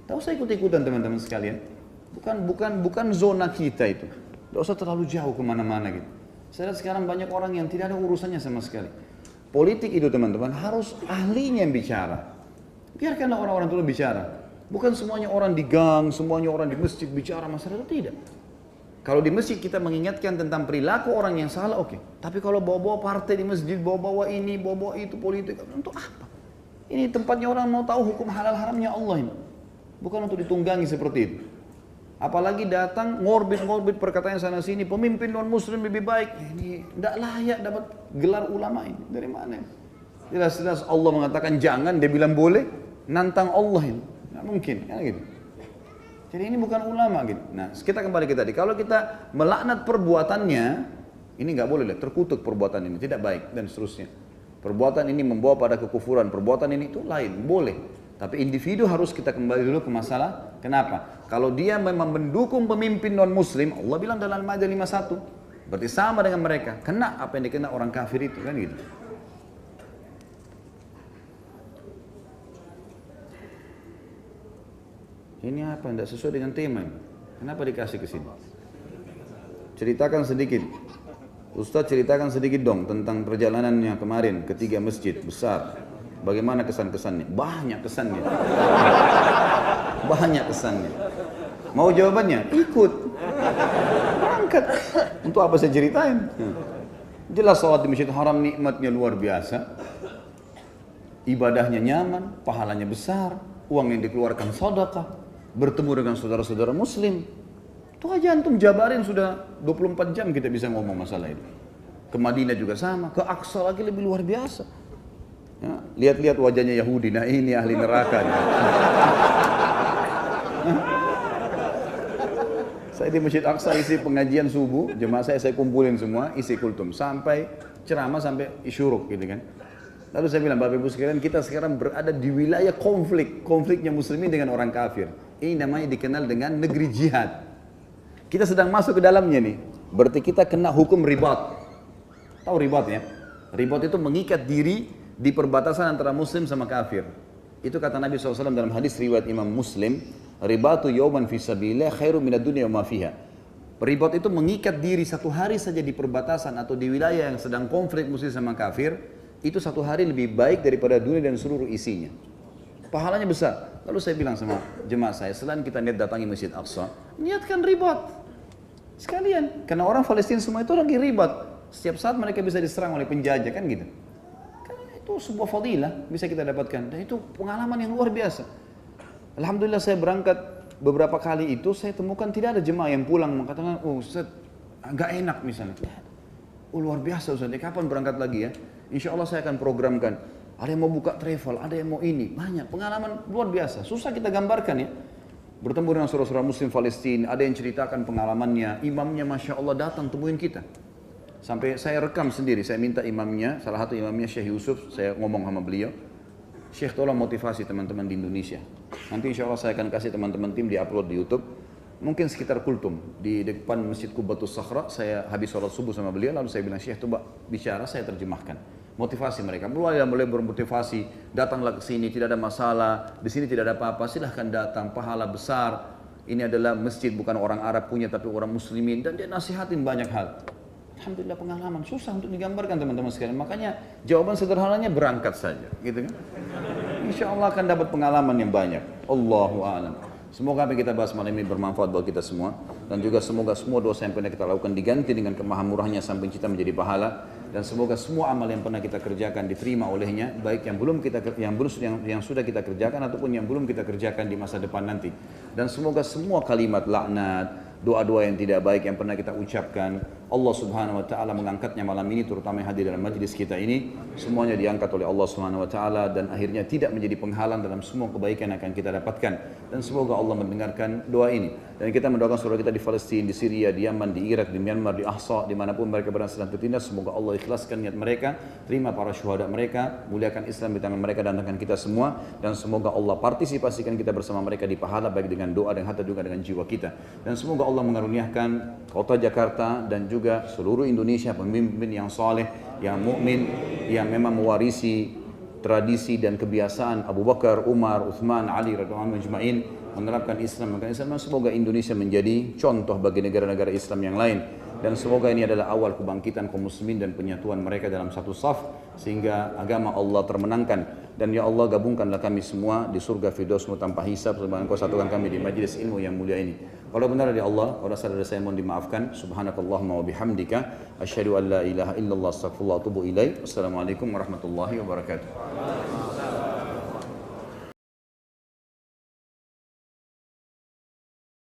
Gak usah ikut-ikutan teman-teman sekalian. Bukan zona kita itu. Gak usah terlalu jauh kemana-mana gitu. Saya lihat sekarang banyak orang yang tidak ada urusannya sama sekali. Politik itu teman-teman harus ahlinya yang bicara. Biarkanlah orang-orang itu bicara. Bukan semuanya orang di gang, semuanya orang di masjid bicara masalah itu, tidak. Kalau di masjid kita mengingatkan tentang perilaku orang yang salah, oke. Tapi kalau bawa-bawa partai di masjid, bawa-bawa ini, bawa-bawa itu, politik, untuk apa? Ini tempatnya orang mau tahu hukum halal haramnya Allah ini. Bukan untuk ditunggangi seperti itu. Apalagi datang ngorbit perkataan sana sini, pemimpin non muslim lebih baik. Ini tidak layak dapat gelar ulama ini. Dari mana? Jelas-jelas Allah mengatakan jangan, dia bilang boleh, nantang Allah ini. Nggak mungkin, kan gitu. Jadi ini bukan ulama gitu. Nah, kita kembali ke tadi. Kalau kita melaknat perbuatannya, ini nggak boleh, terkutuk perbuatan ini, tidak baik dan seterusnya. Perbuatan ini membawa pada kekufuran, perbuatan ini itu lain, boleh. Tapi individu harus kita kembali dulu ke masalah, kenapa? Kalau dia memang mendukung pemimpin non-muslim, Allah bilang dalam Al-Maidah 51, berarti sama dengan mereka, kena apa yang dikena orang kafir itu, kan gitu. Ini apa? Tidak sesuai dengan tema. Kenapa dikasih ke sini? ceritakan sedikit. Ustaz ceritakan sedikit dong tentang perjalanannya kemarin ke 3 masjid besar. Bagaimana kesan-kesannya? Banyak kesannya. Banyak kesannya. Mau jawabannya? Ikut. Berangkat. Untuk apa saya ceritain? Jelas sholat di Masjid Haram nikmatnya luar biasa. Ibadahnya nyaman, pahalanya besar, uang yang dikeluarkan sedekah, bertemu dengan saudara-saudara muslim. Itu aja antum jabarin sudah 24 jam kita bisa ngomong masalah itu. Ke Madinah juga sama, ke Aqsa lagi lebih luar biasa. Ya, lihat-lihat wajahnya Yahudi, nah ini ahli neraka. Saya di Masjid Aqsa isi pengajian subuh, jemaah saya kumpulin semua, isi kultum sampai ceramah sampai isyuruk gitu kan. Lalu saya bilang, Bapak Ibu sekalian, kita sekarang berada di wilayah konfliknya muslimin dengan orang kafir. Ini namanya dikenal dengan negeri jihad. Kita sedang masuk ke dalamnya nih, berarti kita kena hukum ribat. Tahu ribat ya? Ribat itu mengikat diri di perbatasan antara muslim sama kafir. Itu kata Nabi SAW dalam hadis riwayat Imam Muslim, ribatu yawman fi sabilillah khairu minad dunya wa ma fiha. Ribat itu mengikat diri satu hari saja di perbatasan atau di wilayah yang sedang konflik muslim sama kafir. Itu satu hari lebih baik daripada dunia dan seluruh isinya. Pahalanya besar. Lalu saya bilang sama jemaah saya, selain kita niat datangi Masjid Aqsa, niatkan ribat. Sekalian. Karena orang Palestina semua itu lagi ribat. Setiap saat mereka bisa diserang oleh penjajah, kan gitu. Kan itu sebuah fadilah bisa kita dapatkan. Dan itu pengalaman yang luar biasa. Alhamdulillah saya berangkat beberapa kali itu, saya temukan tidak ada jemaah yang pulang mengatakan, oh Ustaz, agak enak misalnya. Oh luar biasa Ustaz, kapan berangkat lagi ya? Insya Allah saya akan programkan. Ada yang mau buka travel, ada yang mau ini. Banyak pengalaman luar biasa. Susah kita gambarkan ya. Bertemu dengan saudara-saudara muslim Palestina, ada yang ceritakan pengalamannya. Imamnya Masya Allah datang temuin kita. Sampai saya rekam sendiri, saya minta imamnya, salah satu imamnya Syekh Yusuf, saya ngomong sama beliau. Syekh tolong motivasi teman-teman di Indonesia. Nanti insya Allah saya akan kasih teman-teman tim di upload di YouTube. Mungkin sekitar kultum di depan Masjid Qubatus Sakhra, saya habis sholat subuh sama beliau, lalu saya bilang, Syekh coba bicara, saya terjemahkan. Motivasi mereka, mulai bermotivasi, datanglah ke sini, tidak ada masalah, di sini tidak ada apa-apa, silahkan datang, pahala besar. Ini adalah masjid bukan orang Arab punya, tapi orang muslimin, dan dia nasihatin banyak hal. Alhamdulillah pengalaman, susah untuk digambarkan teman-teman sekalian. Makanya jawaban sederhananya berangkat saja, gitu kan? Insya Allah akan dapat pengalaman yang banyak. Allahu a'lam. Semoga apa yang kita bahas malam ini bermanfaat buat kita semua. Dan juga semoga semua dosa yang pernah kita lakukan diganti dengan kemahamurahnya sampai kita menjadi pahala. Dan semoga semua amal yang pernah kita kerjakan diterima olehnya. Baik yang sudah kita kerjakan ataupun yang belum kita kerjakan di masa depan nanti. Dan semoga semua kalimat laknat, doa-doa yang tidak baik yang pernah kita ucapkan, Allah Subhanahu wa taala mengangkatnya malam ini, terutama yang hadir dalam majlis kita ini, semuanya diangkat oleh Allah Subhanahu wa taala dan akhirnya tidak menjadi penghalang dalam semua kebaikan yang akan kita dapatkan. Dan semoga Allah mendengarkan doa ini. Dan kita mendoakan saudara kita di Palestina, di Syria, di Yaman, di Irak, di Myanmar, di Ahsa, dimanapun mereka berada sedang tertindas, semoga Allah ikhlaskan niat mereka, terima para syuhada mereka, muliakan Islam di tangan mereka dan tangan kita semua, dan semoga Allah partisipasikan kita bersama mereka di pahala baik dengan doa dan hatta juga dengan jiwa kita. Dan semoga Allah mengaruniakan kota Jakarta dan juga seluruh Indonesia pemimpin yang saleh, yang mukmin, yang memang mewarisi tradisi dan kebiasaan Abu Bakar, Umar, Uthman, Ali radhiyallahu anhum ajma'in, menerapkan Islam. Semoga Indonesia menjadi contoh bagi negara-negara Islam yang lain. Dan semoga ini adalah awal kebangkitan kaum muslimin dan penyatuan mereka dalam satu saf sehingga agama Allah termenangkan. Dan ya Allah gabungkanlah kami semua di surga firdausmu tanpa hisab, sebagaimana Engkau satukan kami di majlis ilmu yang mulia ini. Kalau benar dari Allah, kalau salah dari saya mohon dimaafkan. Subhanakallahumma wa bihamdika asyhadu an la ilaha illallah astaghfirullah wa atubu ilaik. Wassalamualaikum warahmatullahi wabarakatuh.